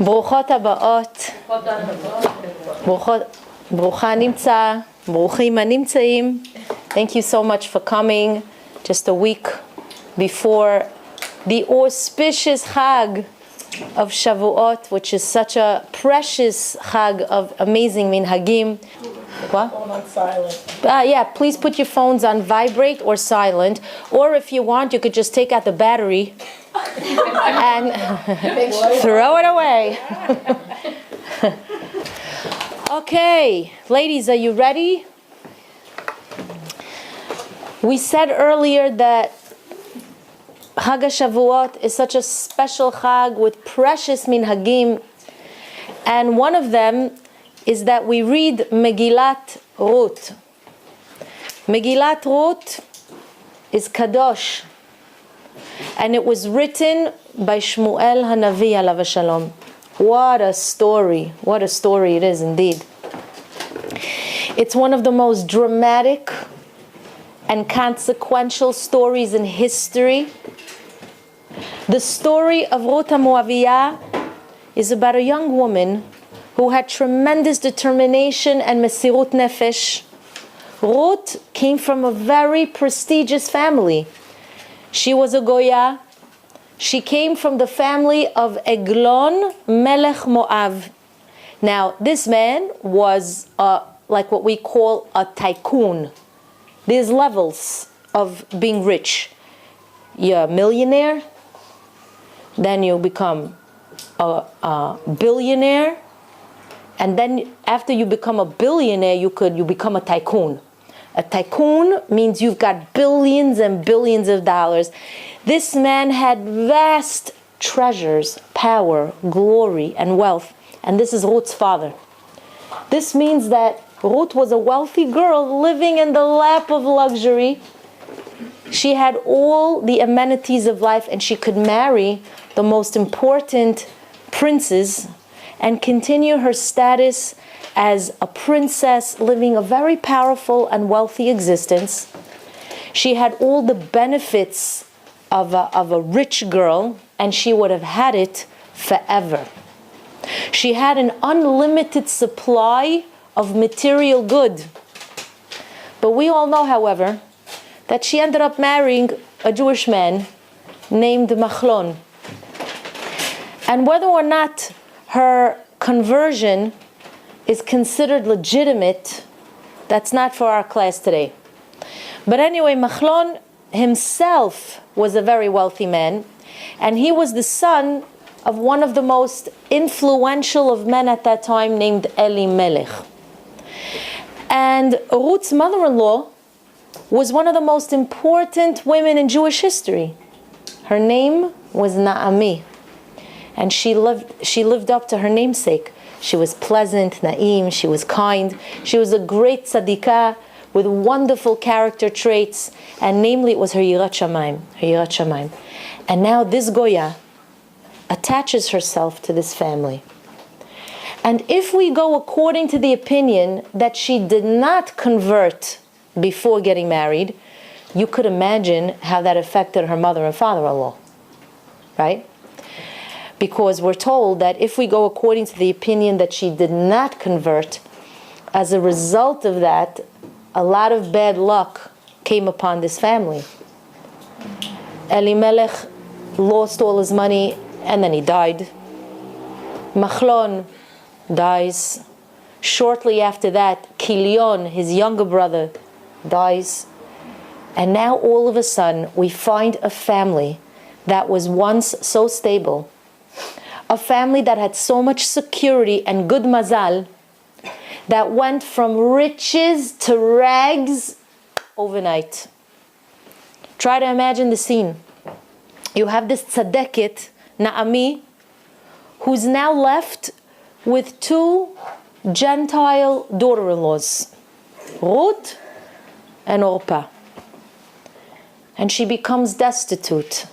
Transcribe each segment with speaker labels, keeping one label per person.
Speaker 1: ברוכות הבאות, ברוכה נמצא, ברוכים הנמצאים. Thank you so much for coming just a week before the auspicious Chag of Shavuot, which is such a precious Chag of amazing minhagim. What?
Speaker 2: Phone on silent.
Speaker 1: Yeah, please put your phones on vibrate or silent, or if you want, you could just take out the battery and throw it away. Okay, ladies, are you ready? We said earlier that Chag Shavuot is such a special Chag with precious minhagim, and one of them is that we read Megillat Ruth. Megillat Ruth is Kadosh, and it was written by Shmuel Hanavi alav shalom. What a story it is indeed. It's one of the most dramatic and consequential stories in history. The story of Ruth HaMoaviyah is about a young woman who had tremendous determination and mesirut nefesh. Ruth came from a very prestigious family. She was a Goya. She came from the family of Eglon Melech Moav. Now, this man was like what we call a tycoon. There's levels of being rich. You're a millionaire, then you become a billionaire, and then after you become a billionaire, you become a tycoon. A tycoon means you've got billions and billions of dollars. This man had vast treasures, power, glory, and wealth. And this is Ruth's father. This means that Ruth was a wealthy girl living in the lap of luxury. She had all the amenities of life, and she could marry the most important princes and continue her status as a princess living a very powerful and wealthy existence. She had all the benefits of a rich girl, and she would have had it forever. She had an unlimited supply of material good. But we all know, however, that she ended up marrying a Jewish man named Machlon. And whether or not her conversion is considered legitimate, that's not for our class today. But anyway, Machlon himself was a very wealthy man, and he was the son of one of the most influential of men at that time named Elimelech. And Ruth's mother-in-law was one of the most important women in Jewish history. Her name was Naomi, and she lived up to her namesake. She was pleasant, na'im, she was kind. She was a great tzadikah with wonderful character traits, and namely it was her yirat shamayim. And now this Goya attaches herself to this family. And if we go according to the opinion that she did not convert before getting married, you could imagine how that affected her mother and father-in-law, right? Because we're told that if we go according to the opinion that she did not convert, as a result of that, a lot of bad luck came upon this family. Elimelech lost all his money and then he died. Machlon dies. Shortly after that, Kilion, his younger brother, dies. And now all of a sudden we find a family that was once so stable, a family that had so much security and good mazal, that went from riches to rags overnight. Try to imagine the scene. You have this tzadeket, Naomi, who's now left with two Gentile daughter-in-laws, Ruth and Orpah. And she becomes destitute.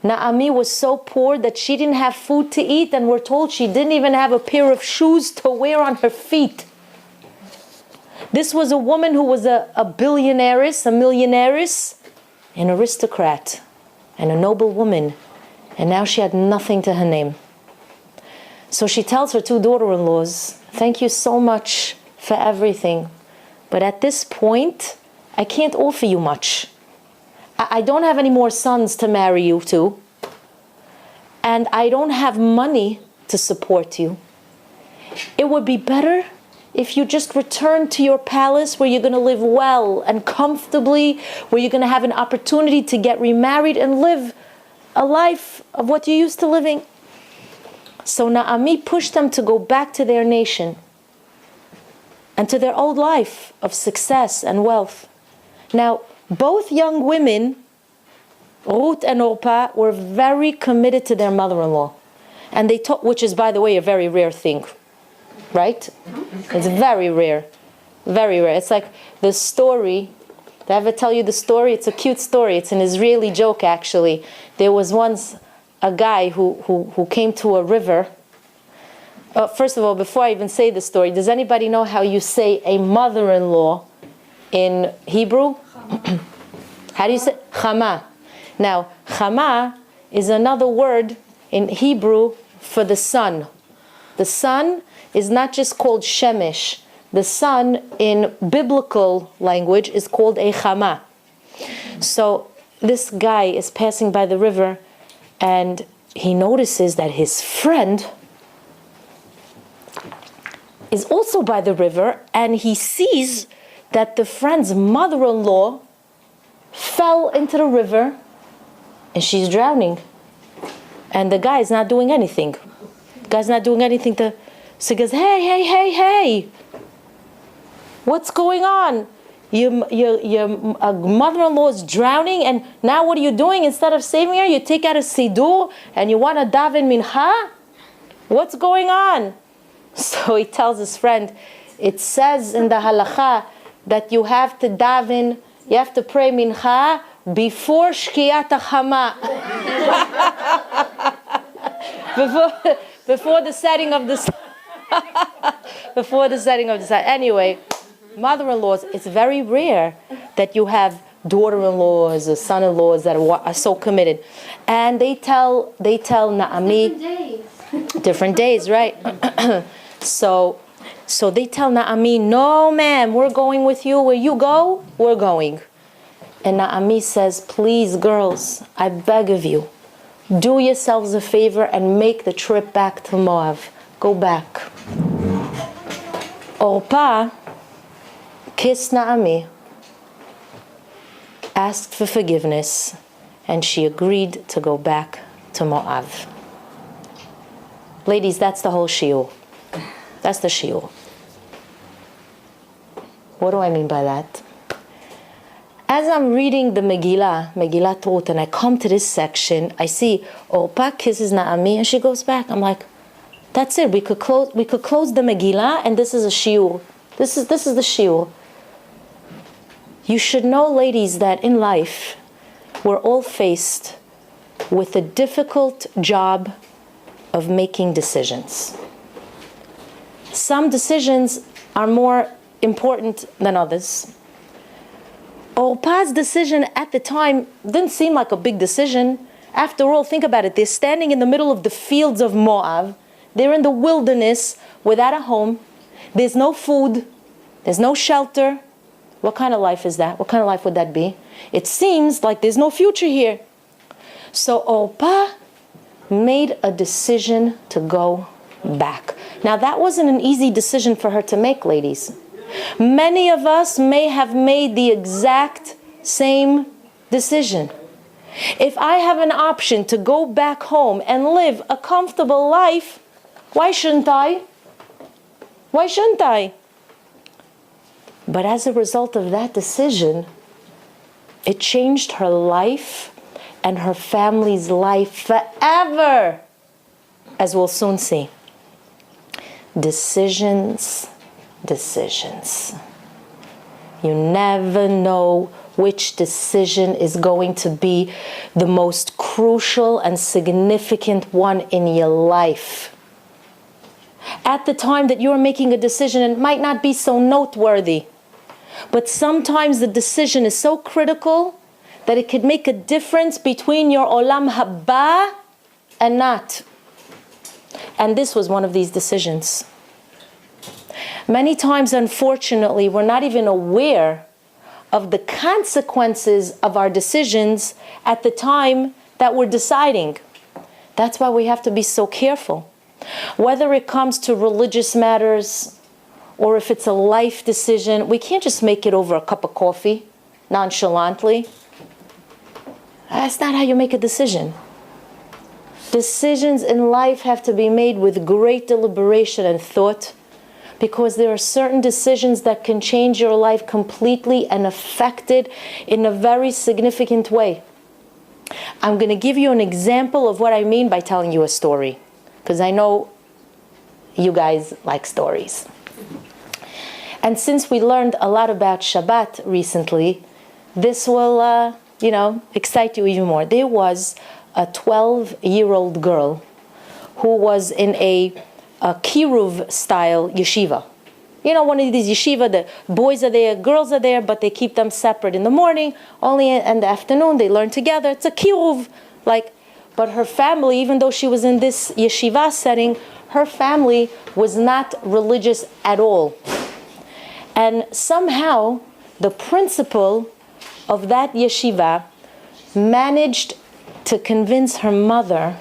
Speaker 1: Naomi was so poor that she didn't have food to eat, and we're told she didn't even have a pair of shoes to wear on her feet. This was a woman who was a billionaireess, a millionaireess, an aristocrat, and a noble woman, and now she had nothing to her name. So she tells her two daughter-in-laws, thank you so much for everything, but at this point, I can't offer you much. I don't have any more sons to marry you to, and I don't have money to support you. It would be better if you just return to your palace where you're going to live well and comfortably, where you're going to have an opportunity to get remarried and live a life of what you're used to living. So Naomi pushed them to go back to their nation and to their old life of success and wealth. Now, both young women, Ruth and Orpah, were very committed to their mother-in-law. And they taught, which is, by the way, a very rare thing. Right? It's very rare. Very rare. It's like the story. Did I ever tell you the story? It's a cute story. It's an Israeli joke, actually. There was once a guy who came to a river. First of all, before I even say the story, does anybody know how you say a mother-in-law in Hebrew? How do you say? Chama. Now, chama is another word in Hebrew for the sun. The sun is not just called shemesh. The sun in biblical language is called a chama. So this guy is passing by the river and he notices that his friend is also by the river, and he sees that the friend's mother-in-law fell into the river and she's drowning. And the guy is not doing anything. The guy's not doing anything to... So he goes, hey, what's going on? Your mother-in-law is drowning, and now what are you doing? Instead of saving her, you take out a siddur and you want to daven mincha? What's going on? So he tells his friend, it says in the halacha that you have to daven, you have to pray mincha before shkiyat hachama. Before the setting of the sun. Before the setting of the sun. Anyway, mother-in-laws, it's very rare that you have daughter-in-laws or son-in-laws that are so committed. And they tell Naomi... Different days, right? So they tell Naomi, no ma'am, we're going with you. Where you go, we're going. And Naomi says, please girls, I beg of you, do yourselves a favor and make the trip back to Moab. Go back. Orpah kissed Naomi, asked for forgiveness, and she agreed to go back to Moab. Ladies, that's the whole shiur. That's the shiur. What do I mean by that? As I'm reading the Megillat Ruth, and I come to this section, I see Orpah kisses Naomi and she goes back. I'm like, that's it. We could close the Megillah, and this is a shiur. This is the shiur. You should know, ladies, that in life we're all faced with a difficult job of making decisions. Some decisions are more important than others. Orpah's decision at the time didn't seem like a big decision. After all, think about it. They're standing in the middle of the fields of Moab. They're in the wilderness without a home. There's no food. There's no shelter. What kind of life is that? What kind of life would that be? It seems like there's no future here. So Orpah made a decision to go back. Now, that wasn't an easy decision for her to make, ladies. Many of us may have made the exact same decision. If I have an option to go back home and live a comfortable life, why shouldn't I? Why shouldn't I? But as a result of that decision, it changed her life and her family's life forever, as we'll soon see. Decisions. You never know which decision is going to be the most crucial and significant one in your life. At the time that you're making a decision, it might not be so noteworthy, but sometimes the decision is so critical that it could make a difference between your olam haba and not. And this was one of these decisions. Many times, unfortunately, we're not even aware of the consequences of our decisions at the time that we're deciding. That's why we have to be so careful. Whether it comes to religious matters or if it's a life decision, we can't just make it over a cup of coffee nonchalantly. That's not how you make a decision. Decisions in life have to be made with great deliberation and thought, because there are certain decisions that can change your life completely and affect it in a very significant way. I'm going to give you an example of what I mean by telling you a story, because I know you guys like stories. And since we learned a lot about Shabbat recently, this will, excite you even more. There was a 12-year-old girl who was in a kiruv-style yeshiva. One of these yeshiva, the boys are there, girls are there, but they keep them separate in the morning. Only in the afternoon they learn together. It's a kiruv. But her family, even though she was in this yeshiva setting, her family was not religious at all. And somehow, the principal of that yeshiva managed to convince her mother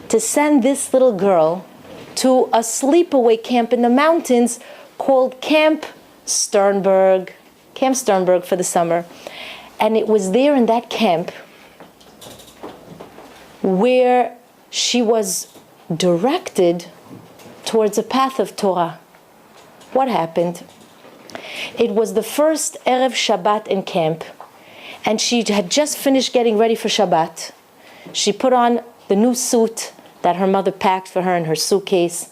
Speaker 1: to send this little girl to a sleepaway camp in the mountains called Camp Sternberg for the summer. And it was there in that camp where she was directed towards a path of Torah. What happened? It was the first Erev Shabbat in camp, and she had just finished getting ready for Shabbat. She put on the new suit that her mother packed for her in her suitcase,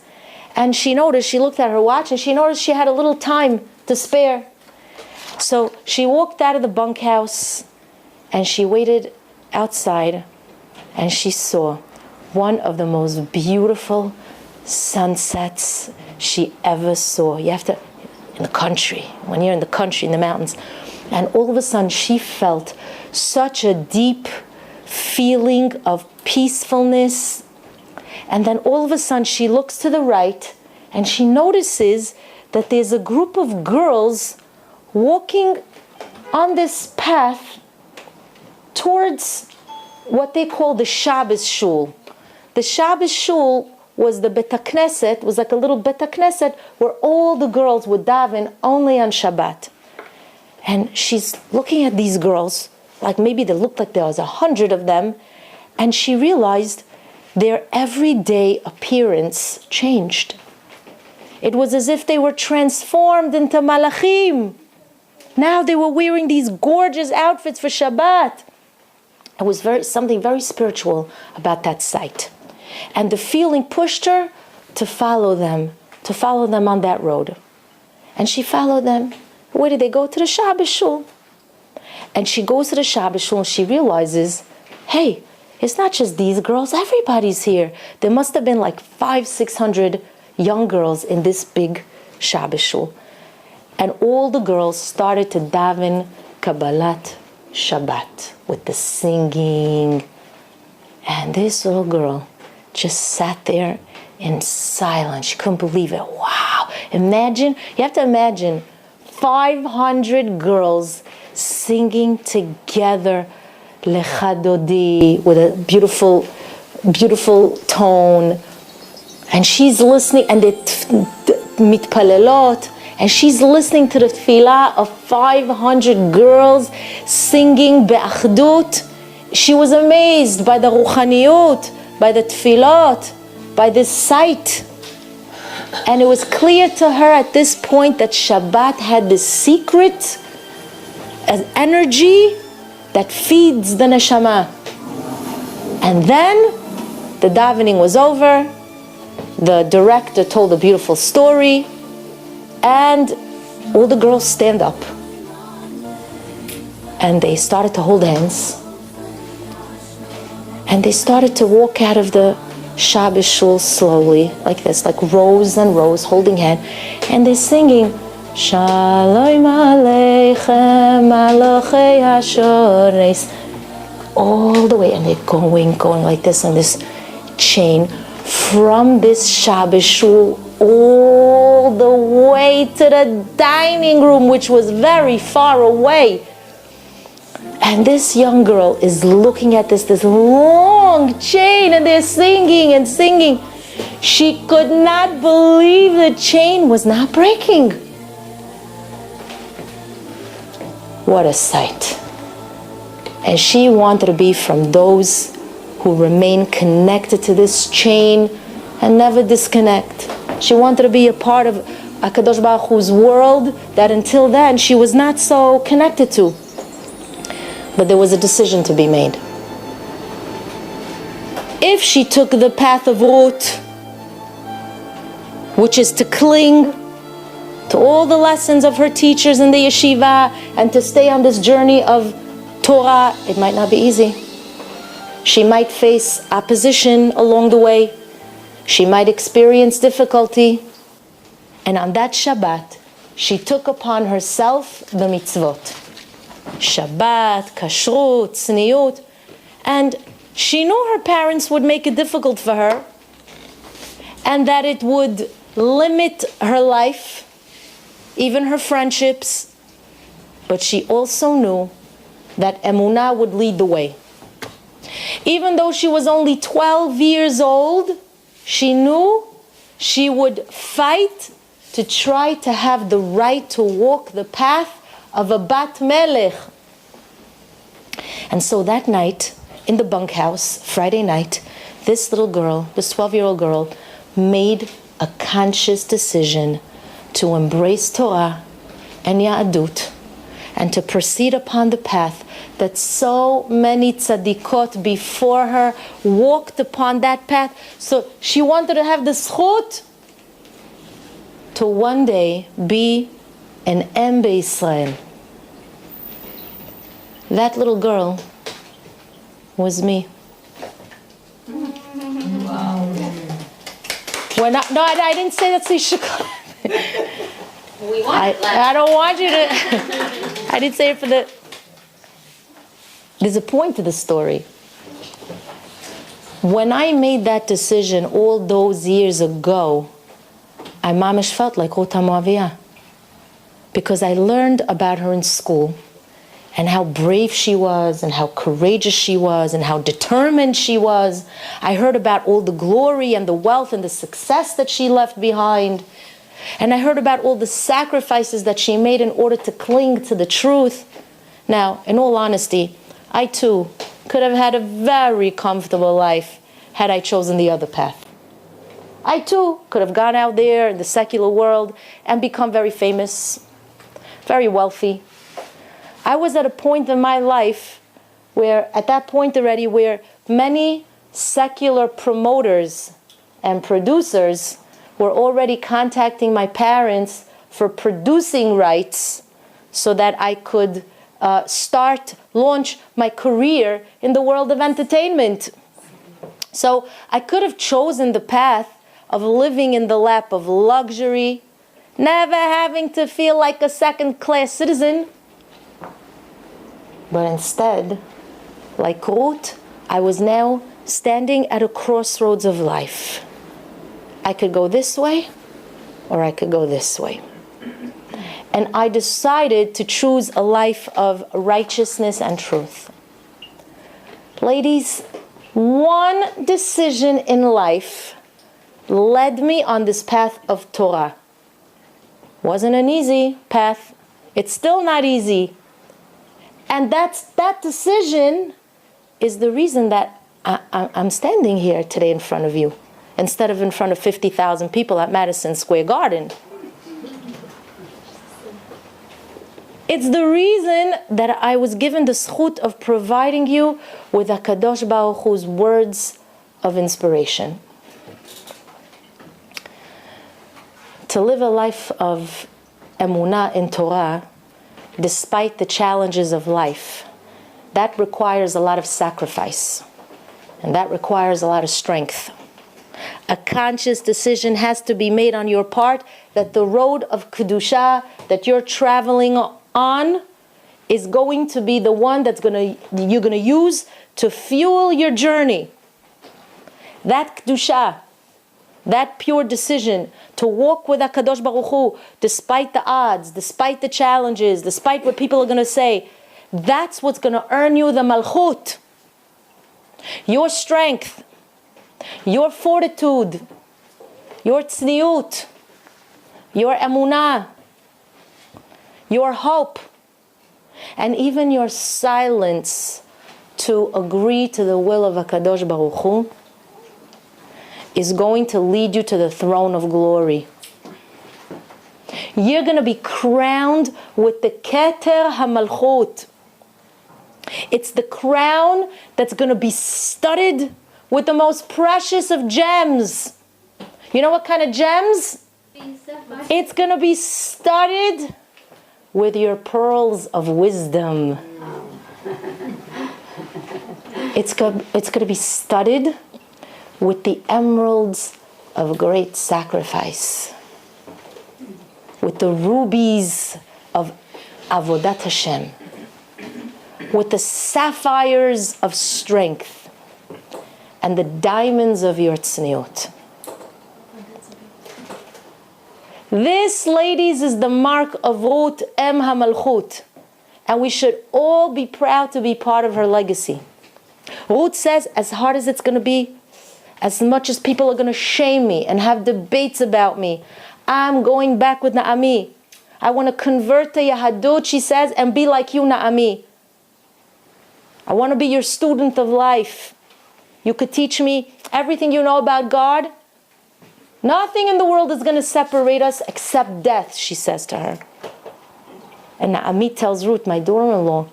Speaker 1: and she looked at her watch, and she noticed she had a little time to spare. So she walked out of the bunkhouse, and she waited outside, and she saw one of the most beautiful sunsets she ever saw. In the country, when you're in the country, in the mountains. And all of a sudden, she felt such a deep feeling of peacefulness. And then all of a sudden, she looks to the right, and she notices that there's a group of girls walking on this path towards what they call the Shabbos shul. The Shabbos shul was the Bet HaKnesset, was like a little Bet HaKnesset where all the girls would daven only on Shabbat. And she's looking at these girls, like maybe they looked like there was 100 of them, and she realized their everyday appearance changed. It was as if they were transformed into malachim. Now they were wearing these gorgeous outfits for Shabbat. It was something very spiritual about that sight. And the feeling pushed her to follow them on that road. And she followed them. Where did they go? To the Shabbos shul. And she goes to the Shabbos shul and she realizes, hey, it's not just these girls, everybody's here. There must have been like 500-600 young girls in this big Shabbos shul. And all the girls started to daven Kabbalat Shabbat with the singing. And this little girl just sat there in silence. She couldn't believe it. Wow. You have to imagine 500 girls singing together Lecha Dodi with a beautiful, beautiful tone. And she's listening, and mitpalelot, and she's listening to the tefillah of 500 girls singing be'achdut. She was amazed by the ruchaniyut, by the tefillot, by this sight. And it was clear to her at this point that Shabbat had this secret, an energy that feeds the neshama. And then the davening was over. The director told a beautiful story, and all the girls stand up. And they started to hold hands. And they started to walk out of the Shabbos shul slowly, like this, like rows and rows, holding hand. And they're singing, Shalom Aleichem Malachei HaShoreis, all the way. And they're going like this on this chain from this Shabbos shul all the way to the dining room, which was very far away. And this young girl is looking at this long chain, and they're singing and singing. She could not believe the chain was not breaking. What a sight. And she wanted to be from those who remain connected to this chain and never disconnect. She wanted to be a part of HaKadosh Baruch Hu's world that until then she was not so connected to. But there was a decision to be made. If she took the path of Ruth, which is to cling to all the lessons of her teachers in the yeshiva and to stay on this journey of Torah, it might not be easy. She might face opposition along the way. She might experience difficulty. And on that Shabbat, she took upon herself the mitzvot. Shabbat, kashrut, tzniut. And she knew her parents would make it difficult for her and that it would limit her life, even her friendships. But she also knew that emunah would lead the way. Even though she was only 12 years old, she knew she would fight to try to have the right to walk the path of a bat melech. And so that night, in the bunkhouse, Friday night, this little girl, this 12-year-old girl, made a conscious decision to embrace Torah and Ya'adut and to proceed upon the path that so many tzaddikot before her walked upon that path. So she wanted to have the zchut to one day be an Em B'Yisrael. That little girl was me.
Speaker 2: Wow.
Speaker 1: I didn't say that so you should
Speaker 2: We want
Speaker 1: I don't want you to. I didn't say it for the. There's a point to the story. When I made that decision all those years ago, I mamish felt like Ruth HaMoaviyah. Because I learned about her in school and how brave she was and how courageous she was and how determined she was. I heard about all the glory and the wealth and the success that she left behind. And I heard about all the sacrifices that she made in order to cling to the truth. Now, in all honesty, I too could have had a very comfortable life had I chosen the other path. I too could have gone out there in the secular world and become very famous, very wealthy. I was at a point in my life where, at that point already, where many secular promoters and producers were already contacting my parents for producing rights so that I could launch my career in the world of entertainment. So I could have chosen the path of living in the lap of luxury, never having to feel like a second-class citizen. But instead, like Ruth, I was now standing at a crossroads of life. I could go this way, or I could go this way. And I decided to choose a life of righteousness and truth. Ladies, one decision in life led me on this path of Torah. Wasn't an easy path. It's still not easy. And that decision is the reason that I'm standing here today in front of you, instead of in front of 50,000 people at Madison Square Garden. It's the reason that I was given the zchut of providing you with HaKadosh Baruch Hu's words of inspiration. To live a life of emunah in Torah, despite the challenges of life, that requires a lot of sacrifice. And that requires a lot of strength. A conscious decision has to be made on your part that the road of Kedusha that you're traveling on is going to be the one you're going to use to fuel your journey. That Kedusha that pure decision to walk with HaKadosh Baruch Hu, despite the odds, despite the challenges, despite what people are going to say, that's what's going to earn you the malchut. Your strength, your fortitude, your tzniut, your emunah, your hope, and even your silence to agree to the will of HaKadosh Baruch Hu is going to lead you to the throne of glory. You're going to be crowned with the Keter HaMalchut. It's the crown that's going to be studded with the most precious of gems. You know what kind of gems? It's going to be studded with your pearls of wisdom. It's going to be studded with the emeralds of great sacrifice, with the rubies of Avodat Hashem, with the sapphires of strength, and the diamonds of your tzniut. This, ladies, is the mark of Ruth Em HaMalchut, and we should all be proud to be part of her legacy. Ruth says, as hard as it's going to be, as much as people are going to shame me and have debates about me, I'm going back with Naami. I want to convert to Yahadut, she says, and be like you, Naami. I want to be your student of life. You could teach me everything you know about God. Nothing in the world is going to separate us except death, she says to her. And Naami tells Ruth, my daughter-in-law,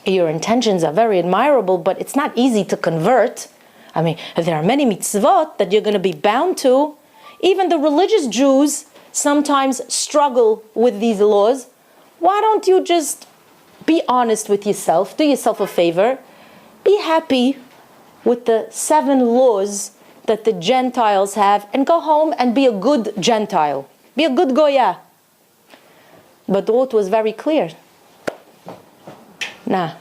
Speaker 1: your intentions are very admirable, but it's not easy to convert. I mean, there are many mitzvot that you're going to be bound to. Even the religious Jews sometimes struggle with these laws. Why don't you just be honest with yourself, do yourself a favor, be happy with the 7 laws that the Gentiles have, and go home and be a good Gentile. Be a good Goya. But Ruth was very clear. Nah.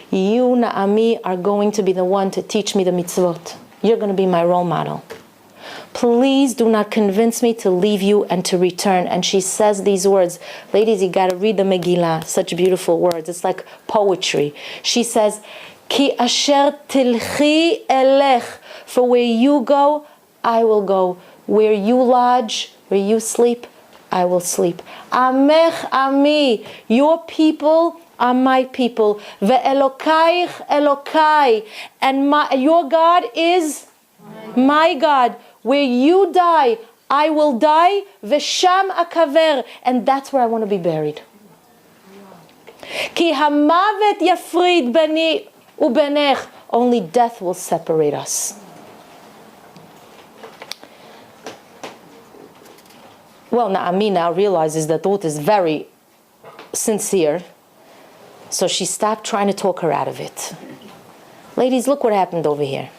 Speaker 1: You, Naami, are going to be the one to teach me the mitzvot. You're going to be my role model. Please do not convince me to leave you and to return. And she says these words. Ladies, you got to read the Megillah. Such beautiful words. It's like poetry. She says, Ki asher tilchi elech. For where you go, I will go. Where you lodge, where you sleep, I will sleep. Amech ami. Your people are my people. Ve'elokaich Elokai. And your God is my God. Where you die, I will die. Ve'sham akaver. And that's where I want to be buried. Ki hamavet yafrid bani ubenech. Only death will separate us. Well, Naami now realizes that Ruth is very sincere. So she stopped trying to talk her out of it. Ladies, look what happened over here.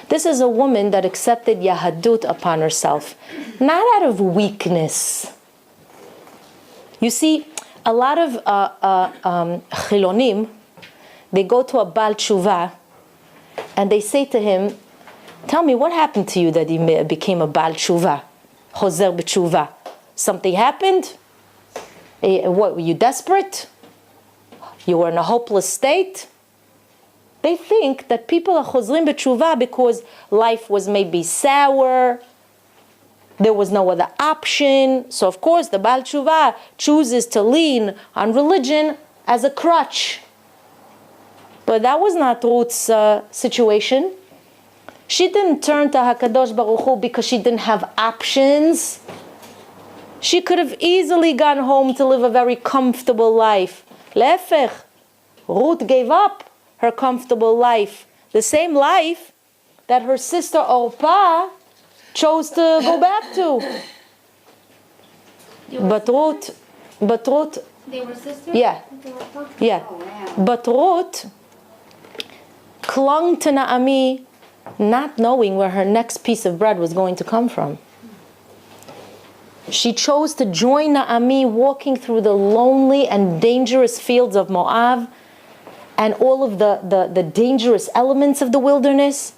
Speaker 1: This is a woman that accepted Yahadut upon herself, not out of weakness. You see, a lot of Chilonim, they go to a Baal Tshuva, and they say to him, tell me, what happened to you that you became a Baal Tshuva? Chozer b'tshuva. Something happened? What, were you desperate? You were in a hopeless state? They think that people are chozrim b'tshuva because life was maybe sour, there was no other option. So of course the Baal Tshuva chooses to lean on religion as a crutch. But that was not Ruth's situation. She didn't turn to HaKadosh Baruch Hu because she didn't have options. She could have easily gone home to live a very comfortable life. Lefech, Ruth gave up her comfortable life. The same life that her sister Orpah chose to go back to. But Ruth,
Speaker 2: They were sisters?
Speaker 1: yeah. Yeah.
Speaker 2: Oh, wow.
Speaker 1: But Ruth clung to Naami, not knowing where her next piece of bread was going to come from. She chose to join Naami walking through the lonely and dangerous fields of Moab and all of the dangerous elements of the wilderness,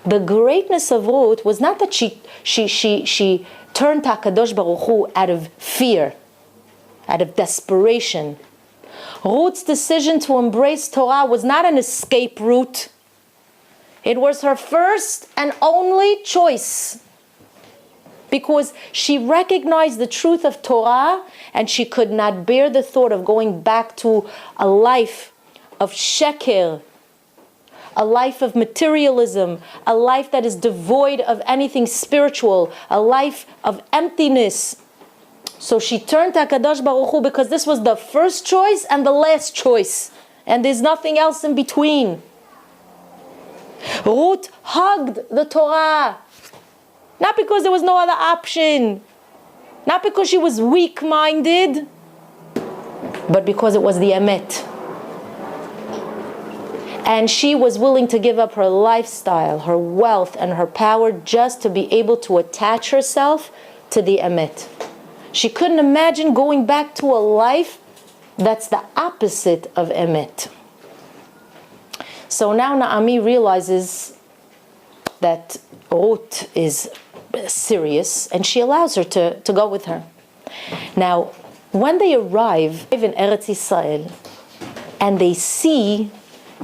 Speaker 1: The greatness of Ruth was not that she turned to HaKadosh Baruch Hu out of fear, out of desperation. Ruth's decision to embrace Torah was not an escape route. It was her first and only choice, because she recognized the truth of Torah and she could not bear the thought of going back to a life of sheker, a life of materialism, a life that is devoid of anything spiritual, a life of emptiness. So she turned to HaKadosh Baruch Hu because this was the first choice and the last choice, and there's nothing else in between. Ruth hugged the Torah, not because there was no other option, not because she was weak-minded, but because it was the emet. And she was willing to give up her lifestyle, her wealth, and her power just to be able to attach herself to the emet. She couldn't imagine going back to a life that's the opposite of emet. So now Naomi realizes that Ruth is serious, and she allows her to go with her. Now, when they arrive in Eretz Yisrael and they see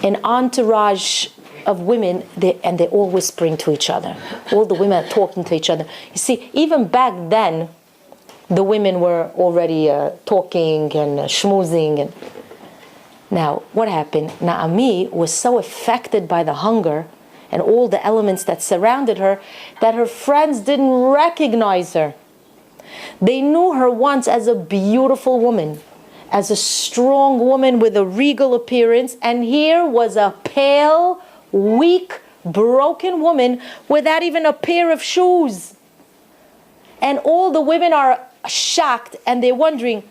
Speaker 1: an entourage of women, and they're all whispering to each other. All the women are talking to each other. You see, even back then, the women were already talking and schmoozing. And now, what happened? Naomi was so affected by the hunger and all the elements that surrounded her that her friends didn't recognize her. They knew her once as a beautiful woman, as a strong woman with a regal appearance, and here was a pale, weak, broken woman without even a pair of shoes. And all the women are shocked and they're wondering,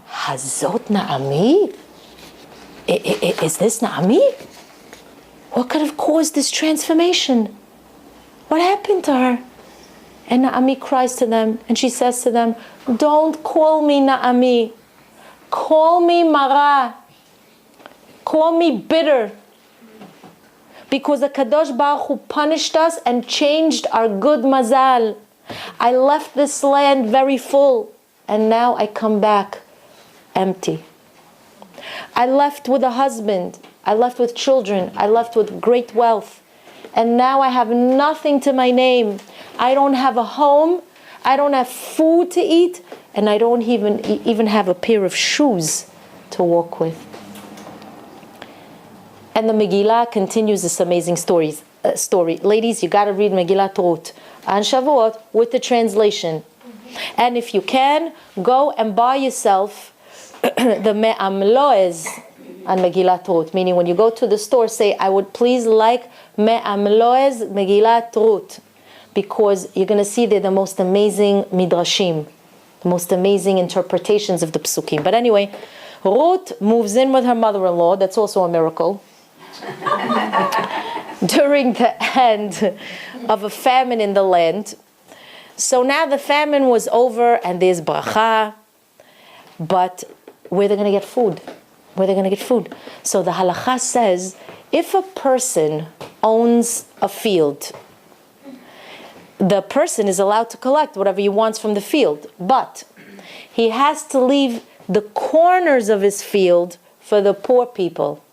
Speaker 1: Hazot Naomi? Is this Naomi? What could have caused this transformation? What happened to her? And Naomi cries to them and she says to them, don't call me Naomi. Call me Mara. Call me bitter. Because the Kadosh Baruch Hu punished us and changed our good mazal. I left this land very full, and now I come back empty. I left with a husband. I left with children. I left with great wealth. And now I have nothing to my name. I don't have a home. I don't have food to eat. And I don't even have a pair of shoes to walk with. And the Megillah continues this amazing story. Ladies, you got to read Megillat Ruth on Shavuot with the translation. And if you can, go and buy yourself the Me'amloez on Megillat Ruth. Meaning when you go to the store, say, I would please like Me'amloez Megillat Ruth. Because you're going to see there the most amazing midrashim, the most amazing interpretations of the psukim. But anyway, Ruth moves in with her mother-in-law. That's also a miracle. During the end of a famine in the land. So now the famine was over and there's bracha. But where are they going to get food? Where are they going to get food? So the halakha says, if a person owns a field, the person is allowed to collect whatever he wants from the field, but he has to leave the corners of his field for the poor people.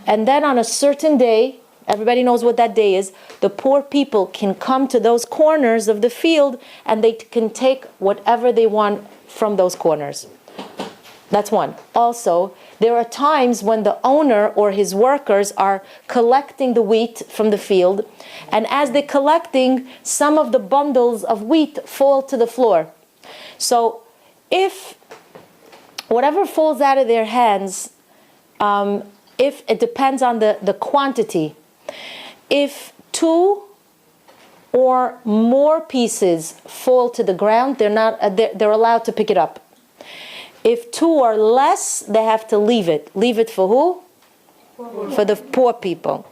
Speaker 1: And then on a certain day, everybody knows what that day is, the poor people can come to those corners of the field and they can take whatever they want from those corners. That's one. Also, there are times when the owner or his workers are collecting the wheat from the field, and as they're collecting, some of the bundles of wheat fall to the floor. So if whatever falls out of their hands, if it depends on the quantity, if 2 or more pieces fall to the ground, they're allowed to pick it up. If 2 or less, they have to leave it. Leave it for who? For the poor people.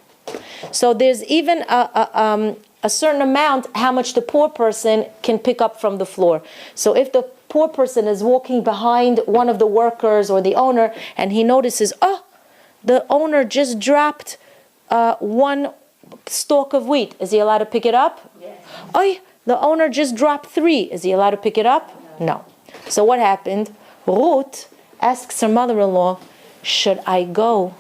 Speaker 1: So there's even a certain amount how much the poor person can pick up from the floor. So if the poor person is walking behind one of the workers or the owner and he notices, oh, the owner just dropped 1 stalk of wheat. Is he allowed to pick it up?
Speaker 2: Yes.
Speaker 1: Oh, the owner just dropped 3. Is he allowed to pick it up? No. So what happened? Ruth asks her mother-in-law, should I go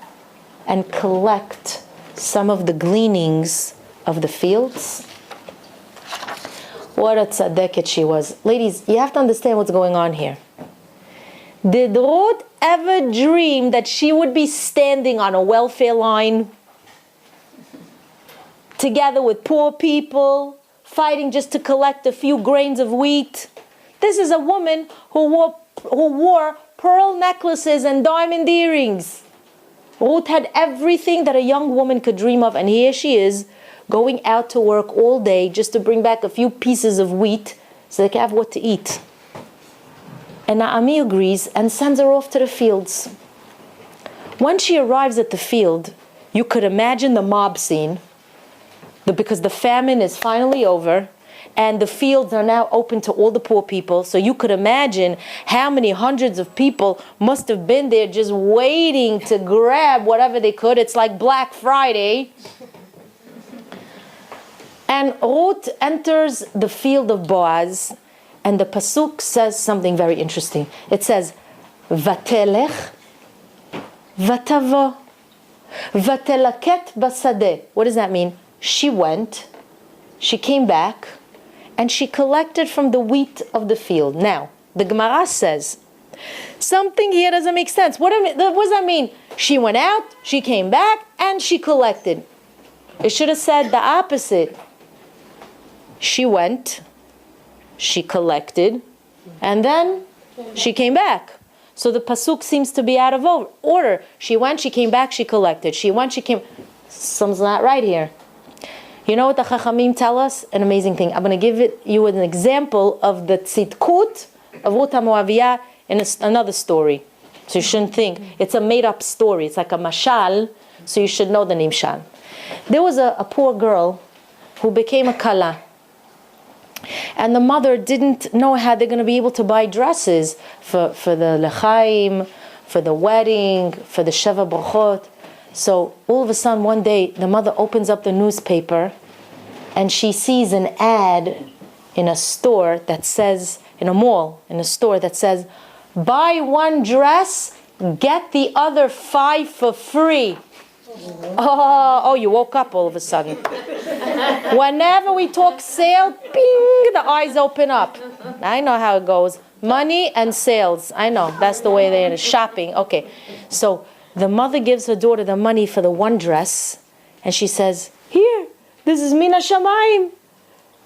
Speaker 1: and collect some of the gleanings of the fields? What a tzaddiket she was. Ladies, you have to understand what's going on here. Did Ruth ever dream that she would be standing on a welfare line together with poor people, fighting just to collect a few grains of wheat? This is a woman who wore pearl necklaces and diamond earrings. Ruth had everything that a young woman could dream of, and here she is going out to work all day just to bring back a few pieces of wheat so they can have what to eat. And Naomi agrees and sends her off to the fields. When she arrives at the field, you could imagine the mob scene, because the famine is finally over and the fields are now open to all the poor people. So you could imagine how many hundreds of people must have been there just waiting to grab whatever they could. It's like Black Friday. And Ruth enters the field of Boaz, and the pasuk says something very interesting. It says, "Vatelech, vatavo, vatelaket basadeh." What does that mean? She went, she came back, and she collected from the wheat of the field. Now, the Gemara says, something here doesn't make sense. What does that mean? She went out, she came back, and she collected. It should have said the opposite. She went, she collected, and then she came back. So the pasuk seems to be out of order. She went, she came back, she collected. She went, she came. Something's not right here. You know what the Chachamim tell us? An amazing thing. I'm going to give you an example of the tzidkut of Ruth HaMoaviyah in another story. So you shouldn't think. It's a made-up story. It's like a mashal, so you should know the nimshal. There was a poor girl who became a kala. And the mother didn't know how they're going to be able to buy dresses for the lechaim, for the wedding, for the sheva brachot. So all of a sudden one day the mother opens up the newspaper and she sees an ad in a store that says, in a mall, in a store that says, buy one dress, get the other 5 for free. Oh, you woke up all of a sudden. Whenever we talk sale, bing, the eyes open up. I know how it goes. Money and sales. I know, that's the way they're shopping. Okay, so the mother gives her daughter the money for the one dress, and she says, here, this is Mina Shamayim.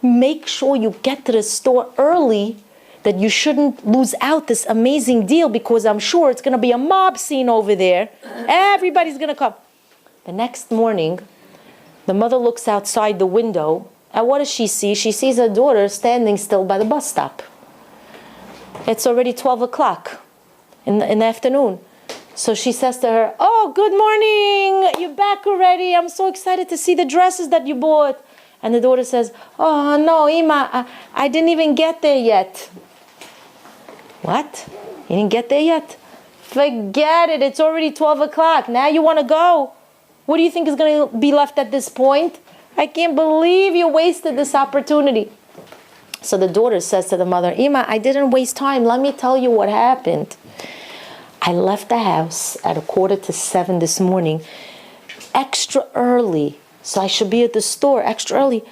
Speaker 1: Make sure you get to the store early, that you shouldn't lose out this amazing deal, because I'm sure it's going to be a mob scene over there. Everybody's going to come. The next morning, the mother looks outside the window, and what does she see? She sees her daughter standing still by the bus stop. It's already 12 o'clock in the afternoon. So she says to her, oh, good morning, you're back already. I'm so excited to see the dresses that you bought. And the daughter says, oh, no, Ima, I didn't even get there yet. What? You didn't get there yet? Forget it, it's already 12 o'clock. Now you want to go? What do you think is going to be left at this point? I can't believe you wasted this opportunity. So the daughter says to the mother, Ima, I didn't waste time. Let me tell you what happened. I left the house at 6:45 this morning, extra early. So I should be at the store extra early.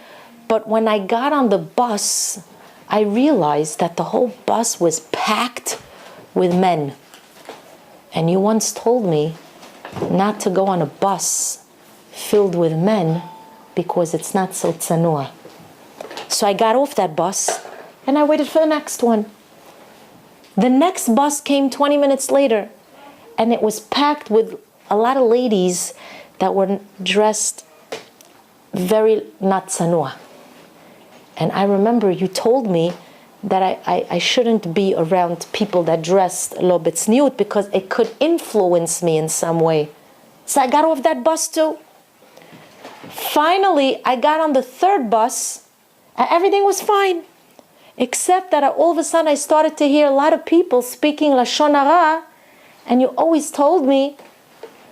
Speaker 1: But when I got on the bus, I realized that the whole bus was packed with men. And you once told me not to go on a bus filled with men because it's not so tzanua. So I got off that bus and I waited for the next one. The next bus came 20 minutes later, and it was packed with a lot of ladies that were dressed very not tzanua. And I remember you told me that I shouldn't be around people that dressed lo b'tzniut because it could influence me in some way. So I got off that bus too. Finally, I got on the third bus, and everything was fine. Except that all of a sudden I started to hear a lot of people speaking Lashon Hara, and you always told me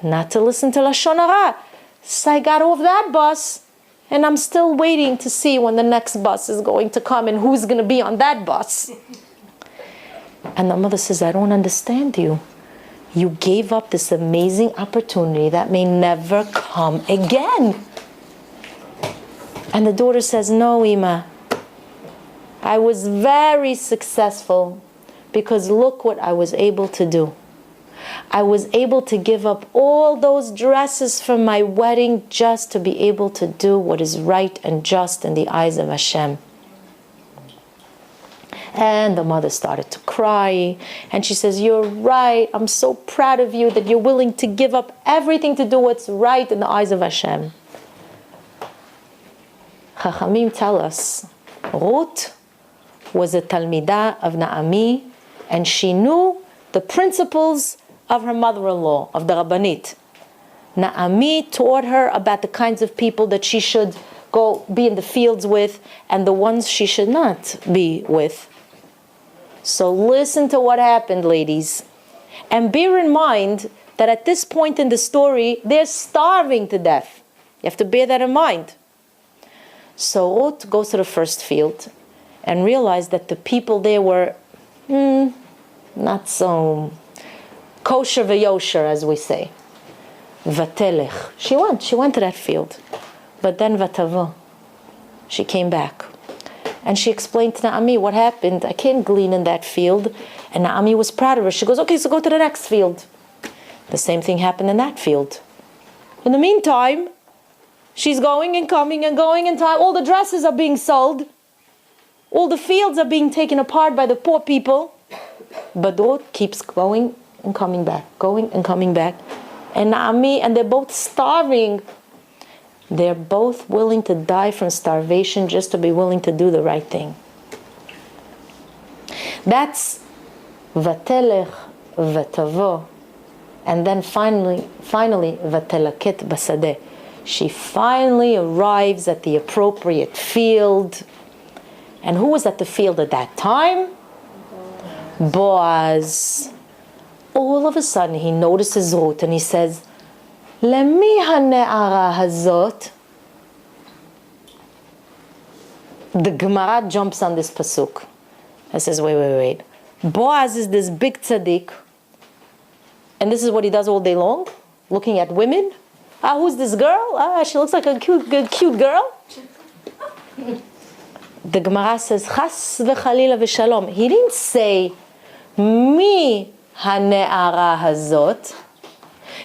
Speaker 1: not to listen to Lashon Hara. So I got off that bus, And I'm still waiting to see when the next bus is going to come and who's going to be on that bus. And the mother says, I don't understand you. You gave up this amazing opportunity that may never come again. And the daughter says, no, Ima. I was very successful because look what I was able to do. I was able to give up all those dresses from my wedding just to be able to do what is right and just in the eyes of Hashem. And the mother started to cry. And she says, you're right. I'm so proud of you that you're willing to give up everything to do what's right in the eyes of Hashem. Chachamim tell us, Ruth was a Talmidah of Naomi, and she knew the principles of her mother-in-law, of the Rabanit. Naomi taught her about the kinds of people that she should go be in the fields with and the ones she should not be with. So listen to what happened, ladies. And bear in mind that at this point in the story, they're starving to death. You have to bear that in mind. So Ruth goes to the first field and realized that the people there were not so kosher v'yosher, as we say. Vatelech. She went to that field. But then vatavo. She came back. And she explained to Naomi what happened. I can't glean in that field. And Naomi was proud of her. She goes, okay, so go to the next field. The same thing happened in that field. In the meantime, she's going and coming and going and time. All the dresses are being sold. All the fields are being taken apart by the poor people. But Ruth keeps going and coming back, going and coming back. And Naomi, and they're both starving. They're both willing to die from starvation just to be willing to do the right thing. That's vatelech vatavo. And then finally, vatelaket basadeh. She finally arrives at the appropriate field. And who was at the field at that time? Boaz. All of a sudden he notices Ruth and he says, Lemi hane'ara hazot. The Gemara jumps on this pasuk and says, wait. Boaz is this big tzaddik, and this is what he does all day long, looking at women. Who's this girl? She looks like a cute girl. The Gemara says, Chas v'chalila v'shalom. He didn't say, Mi hane'ara hazot.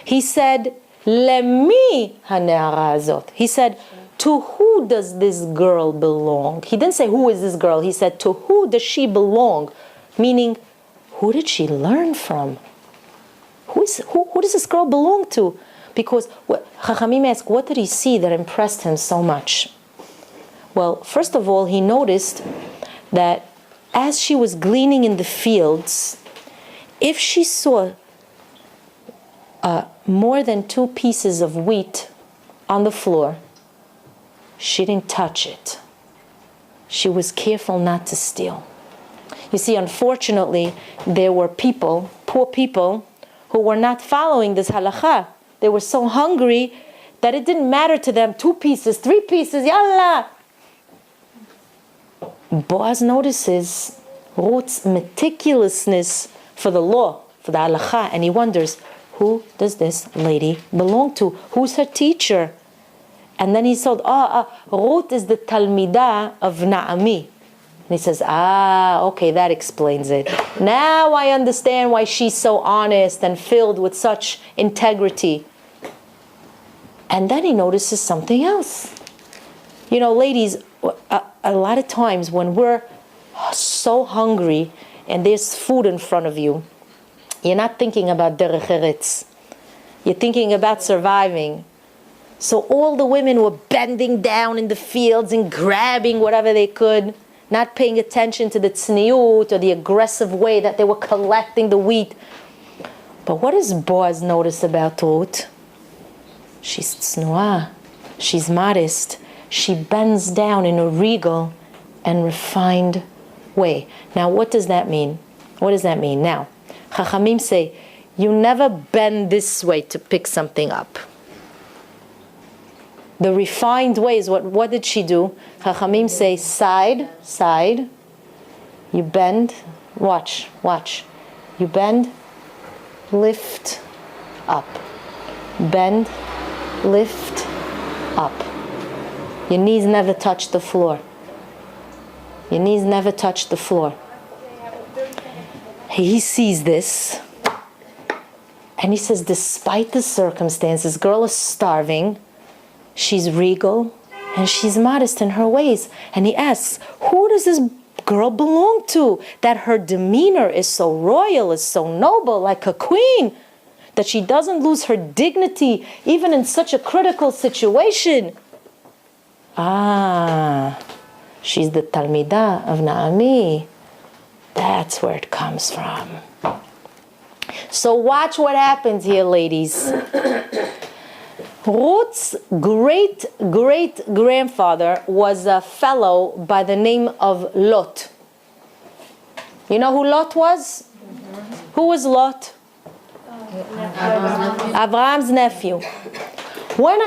Speaker 1: He said, Lemi hane'ara hazot. He said, to who does this girl belong? He didn't say, who is this girl? He said, to who does she belong? Meaning, who did she learn from? Who does this girl belong to? Because Chachamim asked, what did he see that impressed him so much? Well, first of all, he noticed that as she was gleaning in the fields, if she saw more than 2 pieces of wheat on the floor, she didn't touch it. She was careful not to steal. You see, unfortunately, there were people, poor people, who were not following this halakha. They were so hungry that it didn't matter to them, 2 pieces, 3 pieces, yalla. Boaz notices Ruth's meticulousness for the law, for the halakha, and he wonders, who does this lady belong to? Who's her teacher? And then he said, Ruth is the Talmidah of Naomi. And he says, okay, that explains it. Now I understand why she's so honest and filled with such integrity. And then he notices something else. You know, ladies, a lot of times when we're so hungry and there's food in front of you, you're not thinking about derech eretz. You're thinking about surviving. So all the women were bending down in the fields and grabbing whatever they could, not paying attention to the tzniut or the aggressive way that they were collecting the wheat. But what does Boaz notice about Ruth? She's tznuah. She's modest. She bends down in a regal and refined way. Now, what does that mean? What does that mean? Now, Chachamim say, you never bend this way to pick something up. the refined ways. What did she do? Chachamim say, side, side. You bend. Watch. You bend, lift, up. Bend, lift, up. Your knees never touch the floor. Your knees never touch the floor. He sees this, and he says, despite the circumstances, girl is starving, she's regal, and she's modest in her ways. And he asks, who does this girl belong to, that her demeanor is so royal, is so noble, like a queen, that she doesn't lose her dignity even in such a critical situation? She's the Talmidah of Naomi. That's where it comes from. So watch what happens here, ladies. Ruth's great-great-grandfather was a fellow by the name of Lot. You know who Lot was? Who was Lot? Abraham's nephew. When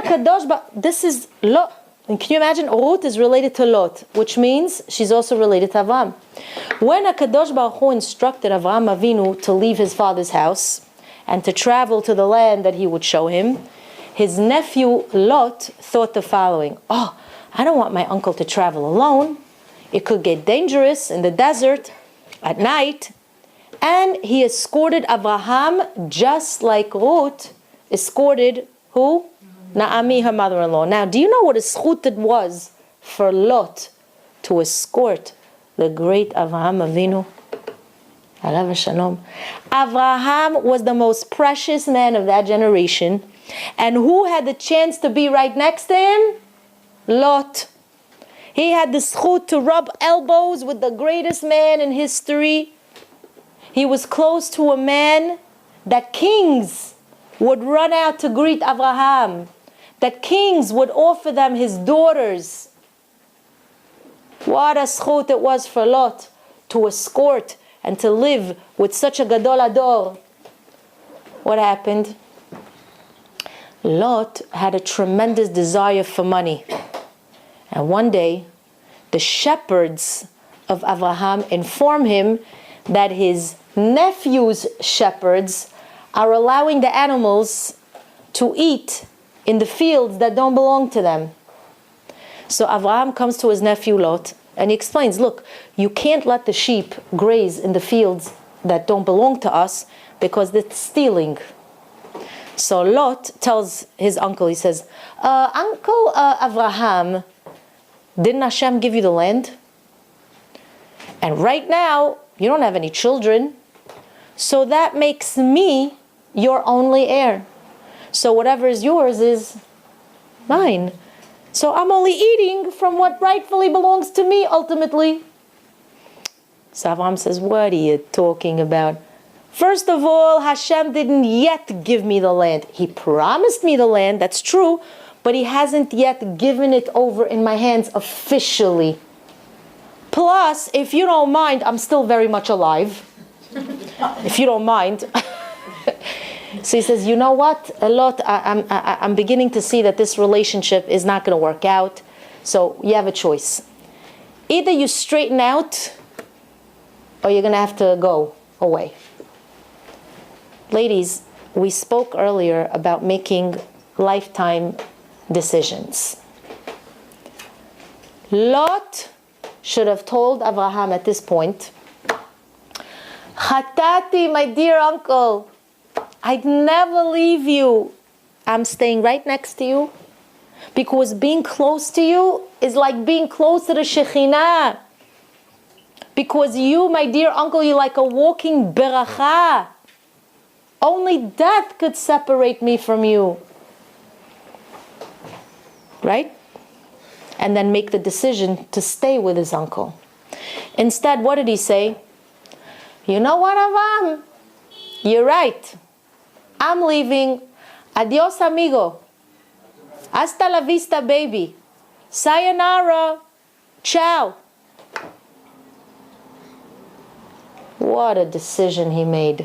Speaker 1: this is Lot. And can you imagine? Ruth is related to Lot, which means she's also related to Avraham. When HaKadosh Baruch Hu instructed Avraham Avinu to leave his father's house and to travel to the land that he would show him, his nephew Lot thought the following: I don't want my uncle to travel alone. It could get dangerous in the desert at night. And he escorted Avraham just like Ruth escorted who? Naomi, her mother-in-law. Now, do you know what a zchut it was for Lot to escort the great Avraham Avinu? Alav Shalom. Avraham was the most precious man of that generation. And who had the chance to be right next to him? Lot. He had the zchut to rub elbows with the greatest man in history. He was close to a man that kings would run out to greet Avraham. That kings would offer them his daughters. What a zchut it was for Lot to escort and to live with such a gadol ador. What happened? Lot had a tremendous desire for money. And one day, the shepherds of Avraham inform him that his nephew's shepherds are allowing the animals to eat in the fields that don't belong to them. So Avraham comes to his nephew Lot and he explains, look, you can't let the sheep graze in the fields that don't belong to us because it's stealing. So Lot tells his uncle, he says, Uncle Avraham, didn't Hashem give you the land? And right now, you don't have any children. So that makes me your only heir. So whatever is yours is mine. So I'm only eating from what rightfully belongs to me ultimately. So Avraham says, what are you talking about? First of all, Hashem didn't yet give me the land. He promised me the land, that's true, but he hasn't yet given it over in my hands officially. Plus, if you don't mind, I'm still very much alive. If you don't mind. So he says, you know what, Lot, I'm beginning to see that this relationship is not going to work out. So you have a choice. Either you straighten out, or you're going to have to go away. Ladies, we spoke earlier about making lifetime decisions. Lot should have told Avraham at this point, Chatati, my dear uncle, I'd never leave you. I'm staying right next to you. Because being close to you is like being close to the Shekhinah. Because you, my dear uncle, you're like a walking beracha. Only death could separate me from you. Right? And then make the decision to stay with his uncle. Instead, what did he say? You know what, Avam? You're right. I'm leaving. Adios, amigo. Hasta la vista, baby. Sayonara. Ciao. What a decision he made.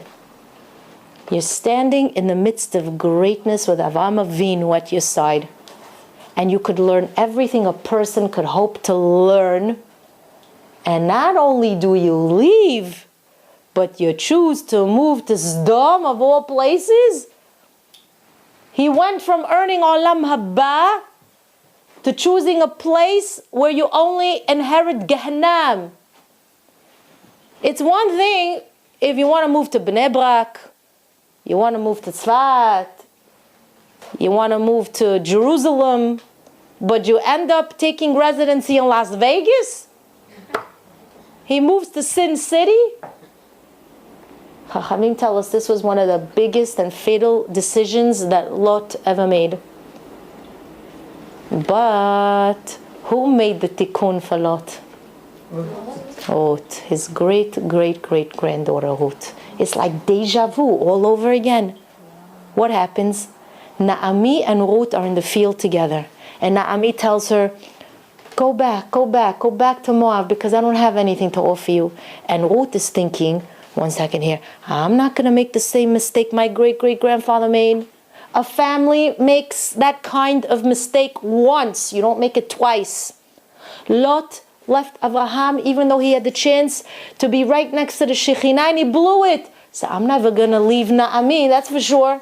Speaker 1: You're standing in the midst of greatness with Avraham Avinu at your side. and you could learn everything a person could hope to learn. And not only do you leave, but you choose to move to Sdom of all places. He went from earning Olam Haba to choosing a place where you only inherit Gehenna. It's one thing if you want to move to Bnei Brak, you want to move to Tzfat, you want to move to Jerusalem, but you end up taking residency in Las Vegas. He moves to Sin City. Chachamim tell us this was one of the biggest and fatal decisions that Lot ever made. But who made the tikkun for Lot? Ruth, his great-great-great-granddaughter Ruth. It's like deja vu all over again. What happens? Naomi and Ruth are in the field together. And Naomi tells her, go back to Moab because I don't have anything to offer you. And Ruth is thinking, one second here, I'm not going to make the same mistake my great-great-grandfather made. A family makes that kind of mistake once. You don't make it twice. Lot left Abraham even though he had the chance to be right next to the Shekhinah and he blew it. So I'm never going to leave Naomi, that's for sure.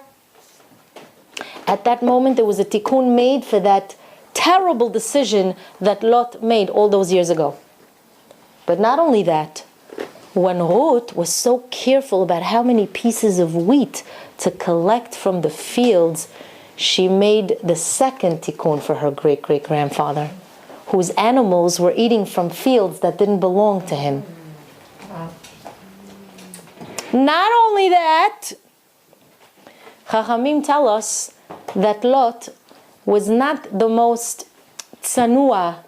Speaker 1: At that moment there was a tikkun made for that terrible decision that Lot made all those years ago. But not only that, when Ruth was so careful about how many pieces of wheat to collect from the fields, she made the second tikkun for her great-great-grandfather, whose animals were eating from fields that didn't belong to him. Not only that, Chachamim tell us that Lot was not the most tsanua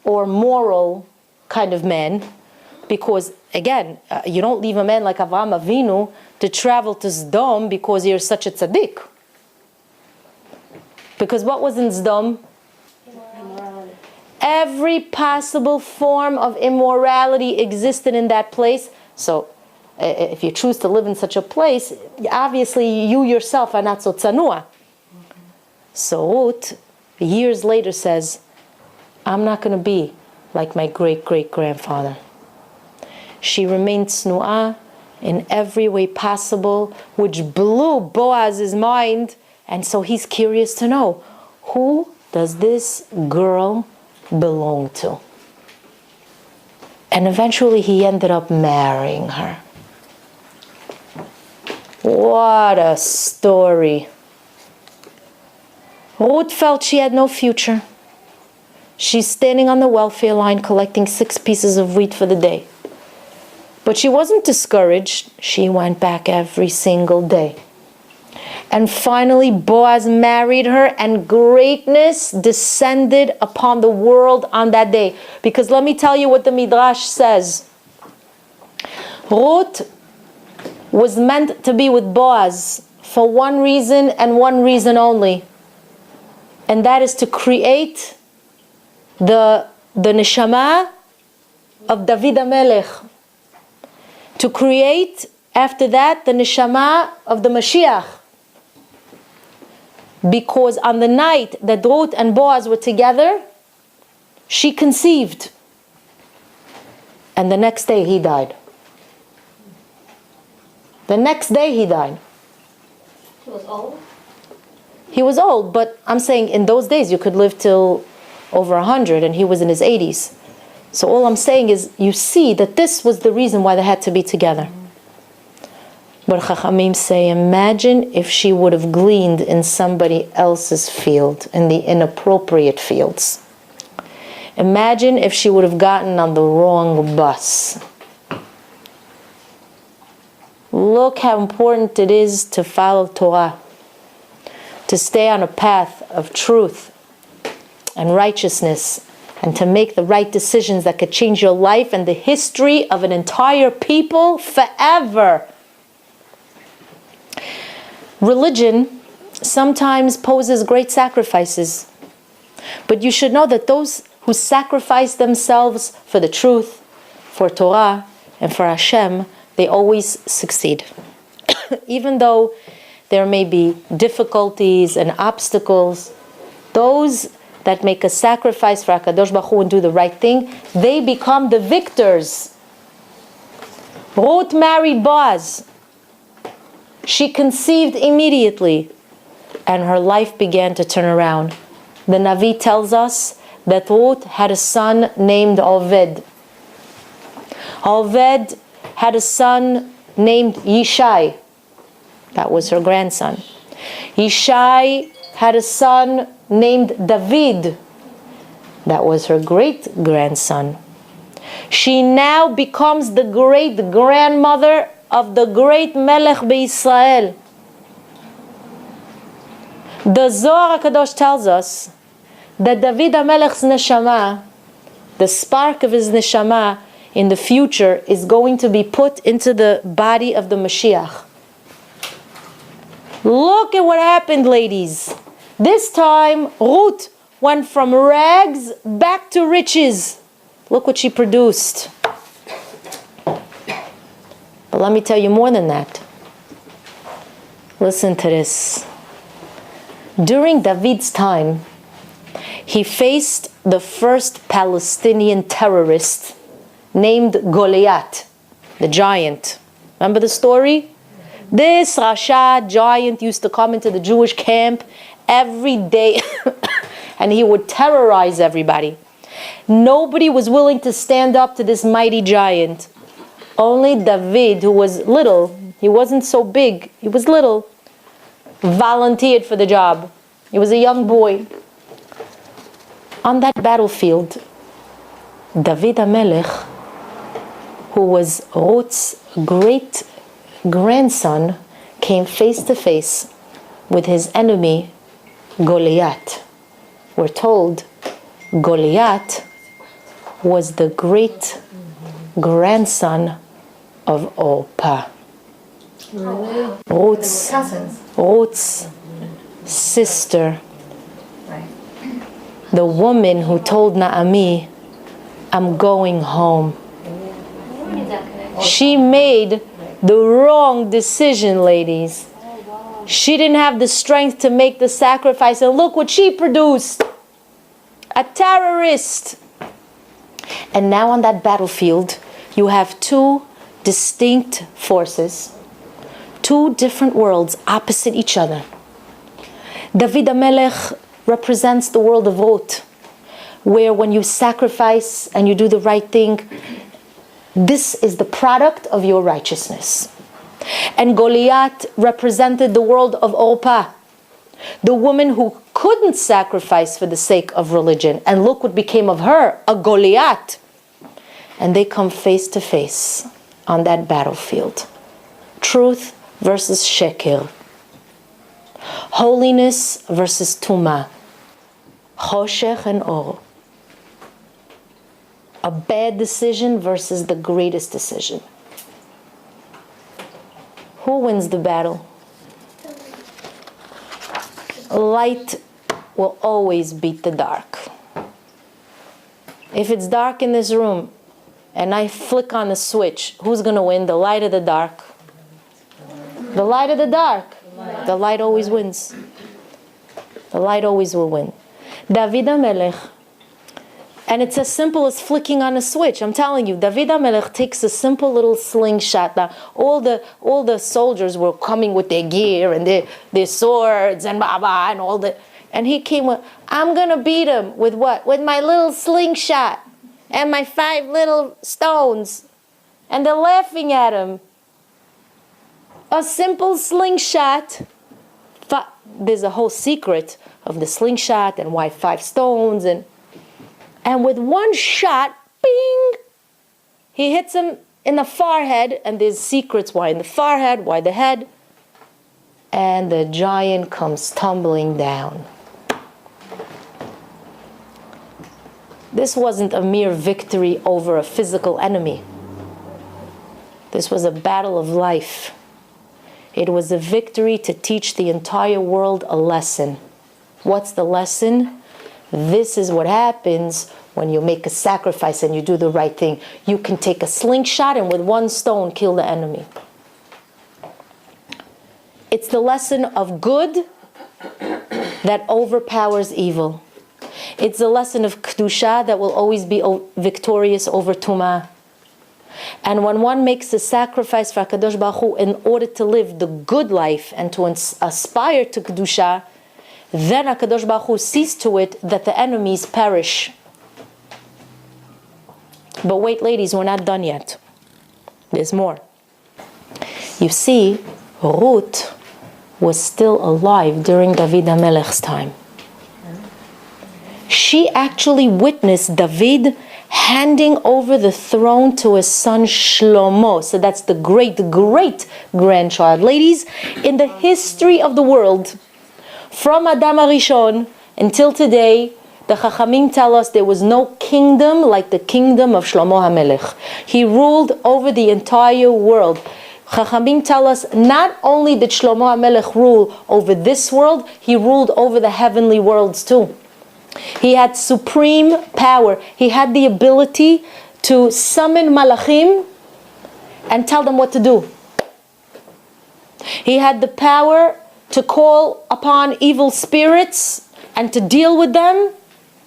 Speaker 1: or moral kind of man, because again, you don't leave a man like Avraham Avinu to travel to Sdom because you're such a tzaddik. Because what was in Sdom? Every possible form of immorality existed in that place. So if you choose to live in such a place, obviously you yourself are not so tsanua. So Ruth, years later, says, I'm not going to be like my great-great-grandfather. She remained tznu'ah in every way possible, which blew Boaz's mind. And so he's curious to know, who does this girl belong to? And eventually he ended up marrying her. What a story. Ruth felt she had no future. She's standing on the welfare line collecting 6 pieces of wheat for the day. But she wasn't discouraged. She went back every single day. And finally Boaz married her and greatness descended upon the world on that day. Because let me tell you what the Midrash says. Ruth was meant to be with Boaz for one reason and one reason only. And that is to create the neshama of David HaMelech. To create, after that, the neshama of the Mashiach. Because on the night that Ruth and Boaz were together, she conceived. And the next day he died. The next day he died.
Speaker 2: He was old?
Speaker 1: He was old, but I'm saying in those days you could live till over 100 and he was in his 80s. So all I'm saying is you see that this was the reason why they had to be together. But Chachamim say, imagine if she would have gleaned in somebody else's field, in the inappropriate fields. Imagine if she would have gotten on the wrong bus. Look how important it is to follow Torah, to stay on a path of truth and righteousness, and to make the right decisions that could change your life and the history of an entire people forever. Religion sometimes poses great sacrifices, but you should know that those who sacrifice themselves for the truth, for Torah, and for Hashem, they always succeed. Even though there may be difficulties and obstacles, Those that make a sacrifice for HaKadosh Baruch Hu and do the right thing, they become the victors. Ruth married Boaz. She conceived immediately, and her life began to turn around. The Navi tells us that Ruth had a son named Oved. Oved had a son named Yishai. That was her grandson. Yishai had a son named David. That was her great-grandson. She now becomes the great-grandmother of the great Melech B'Yisrael. The Zohar HaKadosh tells us that David HaMelech's neshama, the spark of his neshama in the future, is going to be put into the body of the Mashiach. Look at what happened, ladies. This time, Ruth went from rags back to riches. Look what she produced. But let me tell you more than that. Listen to this. During David's time, he faced the first Palestinian terrorist named Goliath, the giant. Remember the story? This Rasha giant used to come into the Jewish camp every day and he would terrorize everybody. Nobody was willing to stand up to this mighty giant. Only David, who was little, he wasn't so big, he was little, volunteered for the job. He was a young boy. On that battlefield, David HaMelech, who was Ruth's great-grandson, came face to face with his enemy, Goliath. We're told Goliath was the great-grandson of Orpah.
Speaker 3: Really?
Speaker 1: Ruth's sister.
Speaker 3: Right.
Speaker 1: The woman who told Naomi, I'm going home.
Speaker 2: When is that connected?
Speaker 1: She made the wrong decision, ladies. She didn't have the strength to make the sacrifice, and look what she produced. A terrorist. And now on that battlefield, you have two distinct forces, two different worlds opposite each other. David HaMelech represents the world of Ruth, where when you sacrifice and you do the right thing, this is the product of your righteousness. And Goliath represented the world of Orpah, the woman who couldn't sacrifice for the sake of religion. And look what became of her, a Goliath. And they come face to face on that battlefield. Truth versus sheker. Holiness versus tumah. Choshech and or. A bad decision versus the greatest decision. Who wins the battle? Light will always beat the dark. If it's dark in this room and I flick on the switch, who's going to win, the light or the dark? The light or the dark? The light always wins. The light always will win. David HaMelech, and it's as simple as flicking on a switch. I'm telling you, David HaMelech takes a simple little slingshot. Now, all the soldiers were coming with their gear and their swords and and all that. And he came with, I'm going to beat him with what? With my little slingshot and my 5 little stones. And they're laughing at him. A simple slingshot. There's a whole secret of the slingshot and why 5 stones. And with one shot, bing, he hits him in the forehead. And there's secrets why in the forehead, why the head. And the giant comes tumbling down. This wasn't a mere victory over a physical enemy. This was a battle of life. It was a victory to teach the entire world a lesson. What's the lesson? This is what happens when you make a sacrifice and you do the right thing. You can take a slingshot and with 1 stone kill the enemy. It's the lesson of good that overpowers evil. It's a lesson of Kedusha that will always be victorious over Tumah. And when one makes a sacrifice for HaKadosh Baruch Hu in order to live the good life and to aspire to Kedusha, then HaKadosh Baruch Hu sees to it that the enemies perish. But wait, ladies, we're not done yet. There's more. You see, Ruth was still alive during David HaMelech's time. She actually witnessed David handing over the throne to his son Shlomo. So that's the great grandchild. Ladies, in the history of the world, from Adam HaRishon until today, the Chachamim tell us there was no kingdom like the kingdom of Shlomo HaMelech. He ruled over the entire world. Chachamim tell us not only did Shlomo HaMelech rule over this world, he ruled over the heavenly worlds too. He had supreme power. He had the ability to summon malachim and tell them what to do. He had the power to call upon evil spirits and to deal with them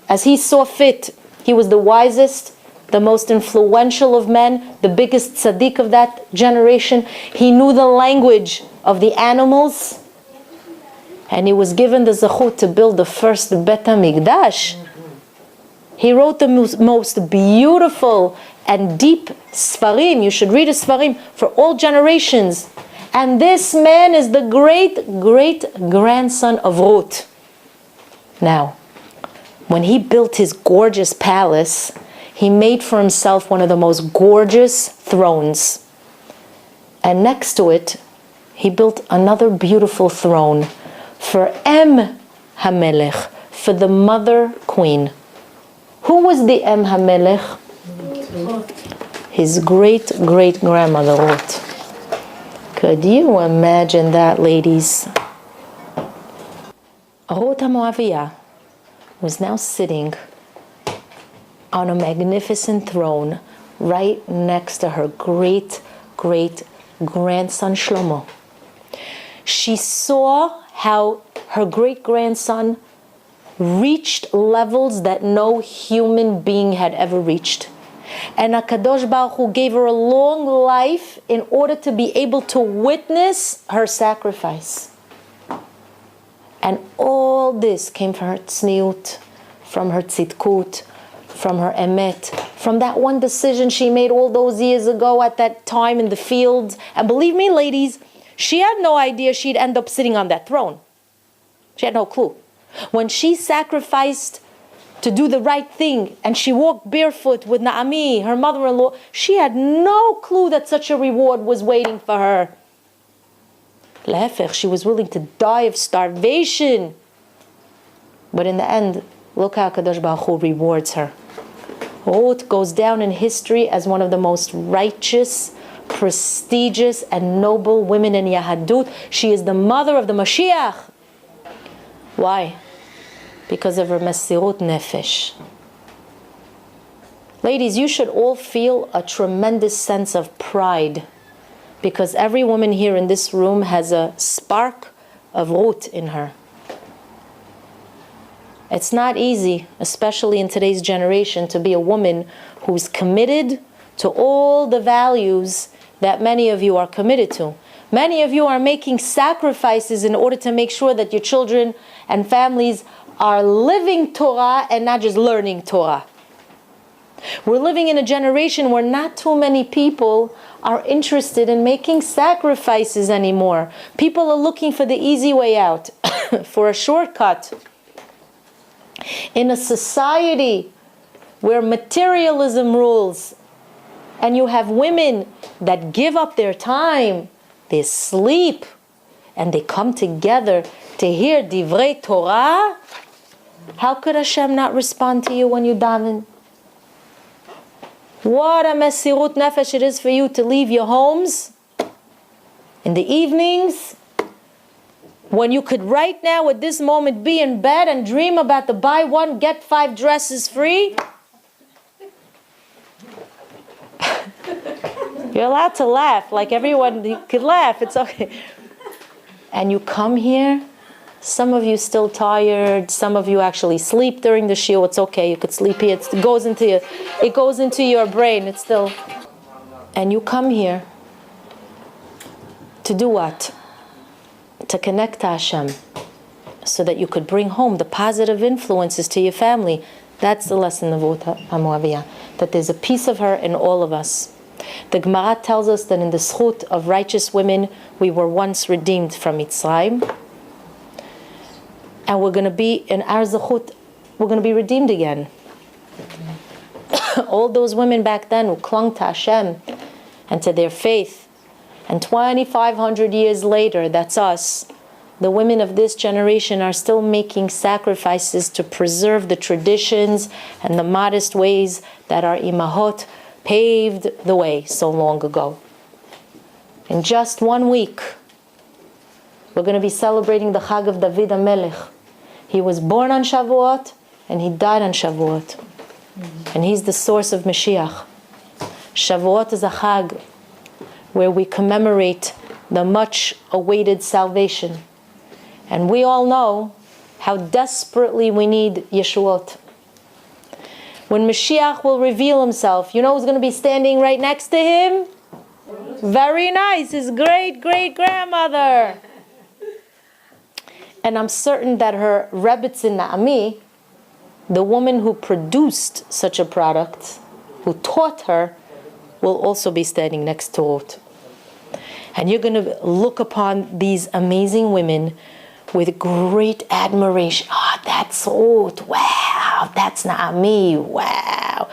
Speaker 1: as he saw fit. He was the wisest, the most influential of men, the biggest tzaddik of that generation. He knew the language of the animals. And he was given the zechut to build the first Bet HaMikdash. He wrote the most beautiful and deep Sfarim. You should read a Sfarim for all generations. And this man is the great-grandson of Ruth. Now, when he built his gorgeous palace, he made for himself one of the most gorgeous thrones. And next to it, he built another beautiful throne for HaMelech, for the mother queen. Who was the HaMelech? His great-grandmother Ruth. Could you imagine that, ladies? Ruth HaMoaviyah was now sitting on a magnificent throne right next to her great-grandson Shlomo. She saw how her great-grandson reached levels that no human being had ever reached. And HaKadosh Baruch Hu gave her a long life in order to be able to witness her sacrifice. And all this came from her tzniut, from her tzidkut, from her emet, from that one decision she made all those years ago at that time in the fields. And believe me, ladies, she had no idea she'd end up sitting on that throne. She had no clue. When she sacrificed to do the right thing and she walked barefoot with Naomi, her mother-in-law, she had no clue that such a reward was waiting for her. Lehefech, she was willing to die of starvation. But in the end, look how Kadosh Baruch Hu rewards her. Ruth goes down in history as one of the most righteous, prestigious, and noble women in Yahadut. She is the mother of the Mashiach. Why? Because of her Mesirut Nefesh. Ladies, you should all feel a tremendous sense of pride, because every woman here in this room has a spark of Ruth in her. It's not easy, especially in today's generation, to be a woman who's committed to all the values that many of you are committed to. Many of you are making sacrifices in order to make sure that your children and families are living Torah and not just learning Torah. We're living in a generation where not too many people are interested in making sacrifices anymore. People are looking for the easy way out, for a shortcut. In a society where materialism rules, and you have women that give up their time, they sleep, and they come together to hear Divrei Torah, how could Hashem not respond to you when you daven? What a mesirut nefesh it is for you to leave your homes in the evenings when you could right now at this moment be in bed and dream about the buy one, get 5 dresses free. You're allowed to laugh, like everyone could laugh, it's okay. And you come here Some of you still tired. Some of you actually sleep during the shiur. It's okay. You could sleep here. It goes into your brain. It's still. And you come here to do what? To connect to Hashem, so that you could bring home the positive influences to your family. That's the lesson of Ruth HaMoaviyah. That there's a piece of her in all of us. The Gemara tells us that in the zchut of righteous women, we were once redeemed from Mitzrayim. And we're going to be, in our zchut, we're going to be redeemed again. All those women back then who clung to Hashem and to their faith. And 2,500 years later, that's us, the women of this generation are still making sacrifices to preserve the traditions and the modest ways that our imahot paved the way so long ago. In just 1 week, we're going to be celebrating the Chag of David HaMelech. He was born on Shavuot and he died on Shavuot. And he's the source of Mashiach. Shavuot is a Chag where we commemorate the much awaited salvation. And we all know how desperately we need Yeshuot. When Mashiach will reveal himself, you know who's going to be standing right next to him? Very nice, his great-great-grandmother. And I'm certain that her Rebbetzin Naami, the woman who produced such a product, who taught her, will also be standing next to Ruth. And you're going to look upon these amazing women with great admiration. Oh, that's Ruth. Wow, that's Naami. Wow.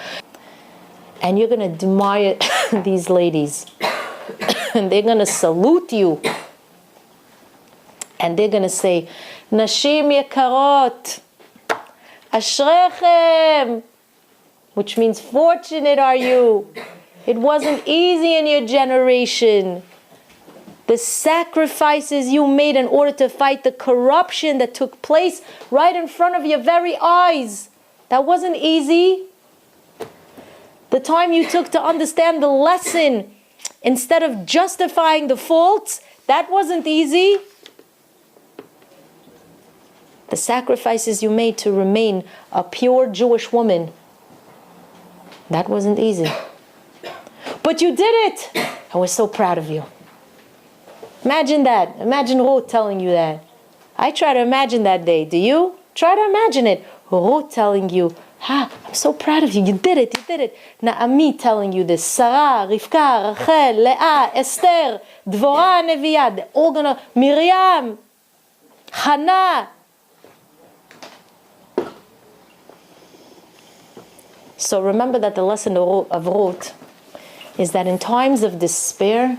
Speaker 1: And you're going to admire these ladies. And they're going to salute you. And they're going to say, Nashim Yekarot, Ashrechem, which means fortunate are you. It wasn't easy in your generation. The sacrifices you made in order to fight the corruption that took place right in front of your very eyes. That wasn't easy. The time you took to understand the lesson instead of justifying the faults, that wasn't easy. The sacrifices you made to remain a pure Jewish woman, that wasn't easy. But you did it, and we're so proud of you. Imagine that. Imagine Ruth telling you that. I try to imagine that day. Do you? Try to imagine it. Ruth telling you, I'm so proud of you. You did it. You did it. Naami telling you this. Sarah, Rivka, Rachel, Leah, Esther, Dvorah, Neviah. They're all gonna, Miriam, Hannah. So remember that the lesson of Ruth is that in times of despair,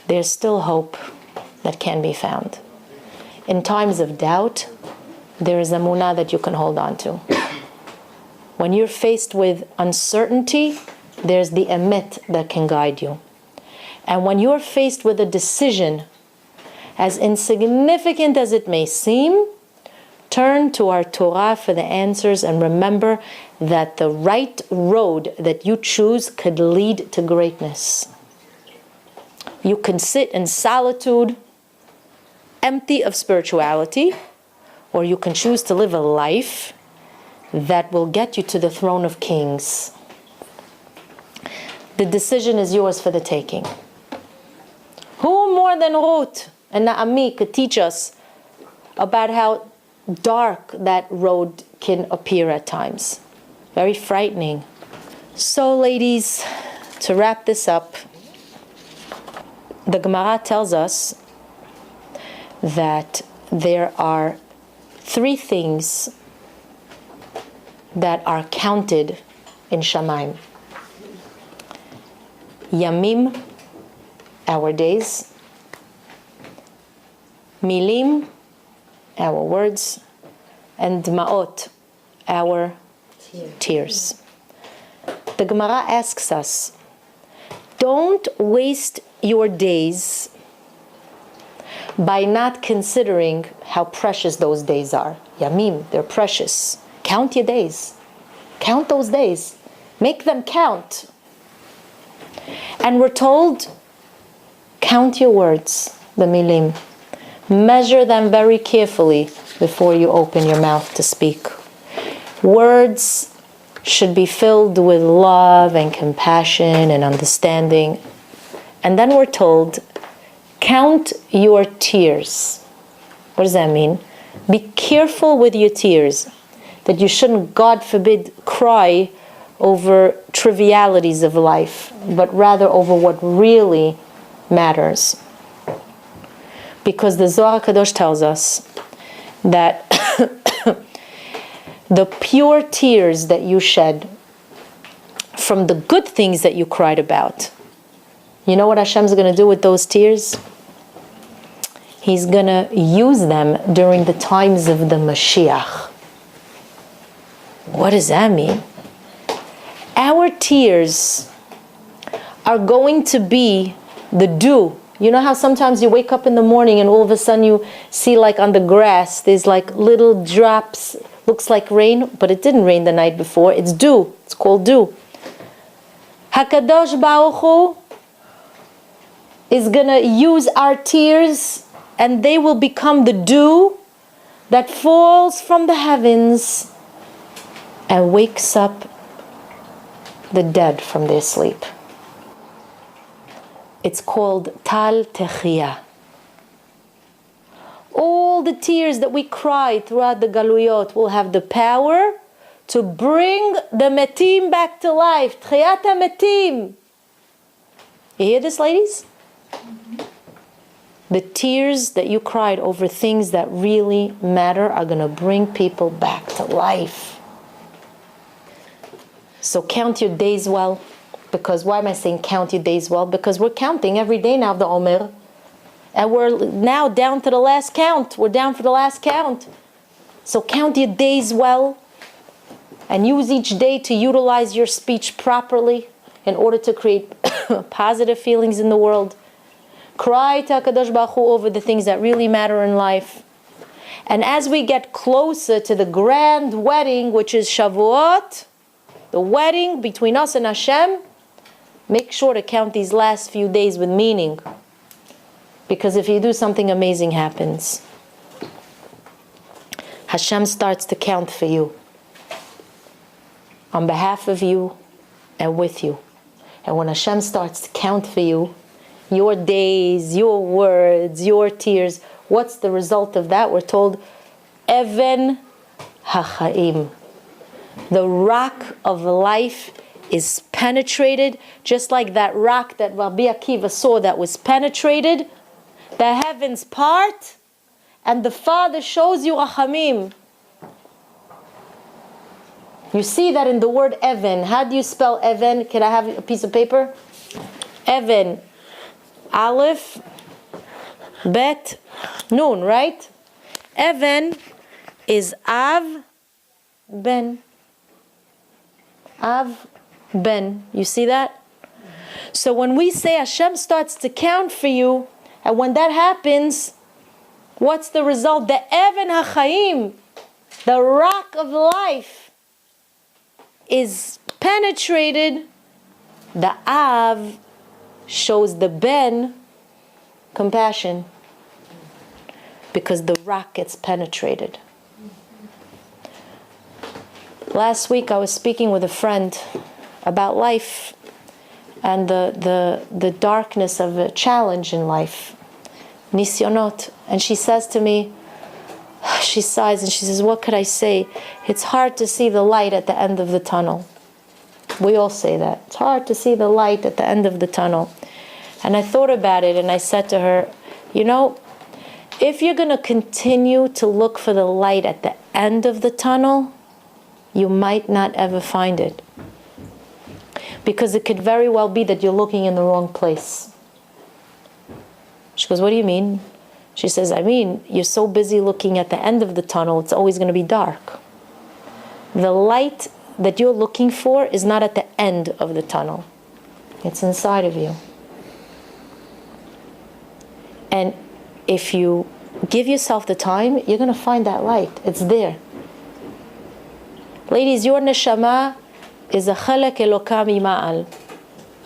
Speaker 1: there's still hope that can be found. In times of doubt, there is emunah that you can hold on to. When you're faced with uncertainty, there's the emet that can guide you. And when you're faced with a decision, as insignificant as it may seem, turn to our Torah for the answers and remember that the right road that you choose could lead to greatness. You can sit in solitude, empty of spirituality, or you can choose to live a life that will get you to the throne of kings. The decision is yours for the taking. Who more than Ruth and Naami could teach us about how dark that road can appear at times? Very frightening. So, ladies, to wrap this up, the Gemara tells us that there are 3 things that are counted in Shamayim. Yamim, our days. Milim, our words. And Dma'ot, our tears. The Gemara asks us, don't waste your days by not considering how precious those days are. Yamim, they're precious. Count your days. Count those days. Make them count. And we're told, count your words, the milim. Measure them very carefully before you open your mouth to speak. Words should be filled with love and compassion and understanding. And then we're told, count your tears. What does that mean? Be careful with your tears, that you shouldn't, God forbid, cry over trivialities of life, but rather over what really matters. Because the Zohar Kadosh tells us that the pure tears that you shed from the good things that you cried about, you know what Hashem's going to do with those tears? He's going to use them during the times of the Mashiach. What does that mean? Our tears are going to be the dew. You know how sometimes you wake up in the morning and all of a sudden you see like on the grass, there's like little drops, looks like rain, but it didn't rain the night before. It's dew. It's called dew. HaKadosh Baruch Hu is going to use our tears and they will become the dew that falls from the heavens and wakes up the dead from their sleep. It's called Tal Techiyah. All the tears that we cry throughout the Galuyot will have the power to bring the Metim back to life. Tchiyat HaMetim. You hear this, ladies? The tears that you cried over things that really matter are going to bring people back to life. So count your days well. Because why am I saying count your days well? Because we're counting every day now of the Omer. And we're now down to the last count. We're down for the last count. So count your days well. And use each day to utilize your speech properly in order to create positive feelings in the world. Cry to HaKadosh Baruch Hu over the things that really matter in life. And as we get closer to the grand wedding, which is Shavuot, the wedding between us and Hashem, make sure to count these last few days with meaning. Because if you do, something amazing happens. Hashem starts to count for you. On behalf of you and with you. And when Hashem starts to count for you, your days, your words, your tears, what's the result of that? We're told, Even HaChaim. The rock of life is penetrated, just like that rock that Rabbi Akiva saw that was penetrated. The heavens part, and the Father shows you Rachamim. You see that in the word Even. How do you spell Even? Can I have a piece of paper? Even. Aleph, Bet, Nun, right? Even is Av, Ben. Av, Ben. You see that? So when we say Hashem starts to count for you, and when that happens, what's the result? The Even HaChaim, the rock of life, is penetrated. The Av shows the Ben compassion, because the rock gets penetrated. Last week I was speaking with a friend about life and the darkness of a challenge in life, nisyonot. And she says to me, she sighs and she says, what could I say? It's hard to see the light at the end of the tunnel. We all say that. It's hard to see the light at the end of the tunnel. And I thought about it and I said to her, you know, if you're going to continue to look for the light at the end of the tunnel, you might not ever find it. Because it could very well be that you're looking in the wrong place. She goes, what do you mean? She says, I mean, you're so busy looking at the end of the tunnel, it's always going to be dark. The light that you're looking for is not at the end of the tunnel. It's inside of you. And if you give yourself the time, you're going to find that light. It's there. Ladies, your neshama is a chalak elokam ima'al,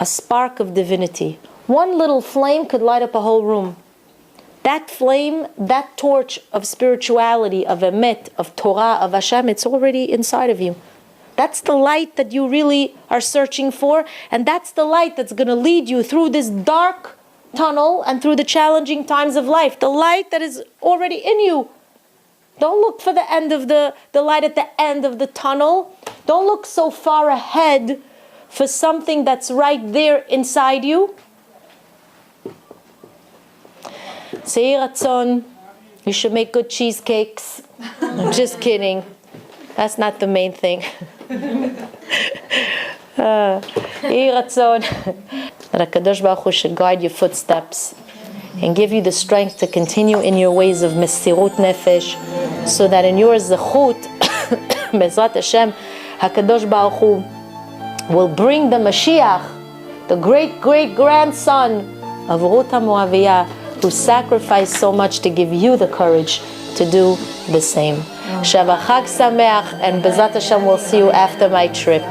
Speaker 1: a spark of divinity. One little flame could light up a whole room. that flame, that torch of spirituality, of emet, of Torah, of Hashem, it's already inside of you. That's the light that you really are searching for, and that's the light that's going to lead you through this dark tunnel and through the challenging times of life. The light that is already in you. Don't look for the end of the light at the end of the tunnel. Don't look so far ahead for something that's right there inside you. Sei ratzon, you should make good cheesecakes. I'm just kidding. That's not the main thing. Yeh ratzon, that HaKadosh Baruch Hu should guide your footsteps and give you the strength to continue in your ways of mesirut nefesh, so that in your zechut, Bezrat Hashem, HaKadosh Baruch Hu will bring the Mashiach, the great-great-grandson of Ruth HaMoaviyah, who sacrificed so much to give you the courage to do the same. Shavuot Chag Sameach, and Bezrat Hashem will see you after my trip.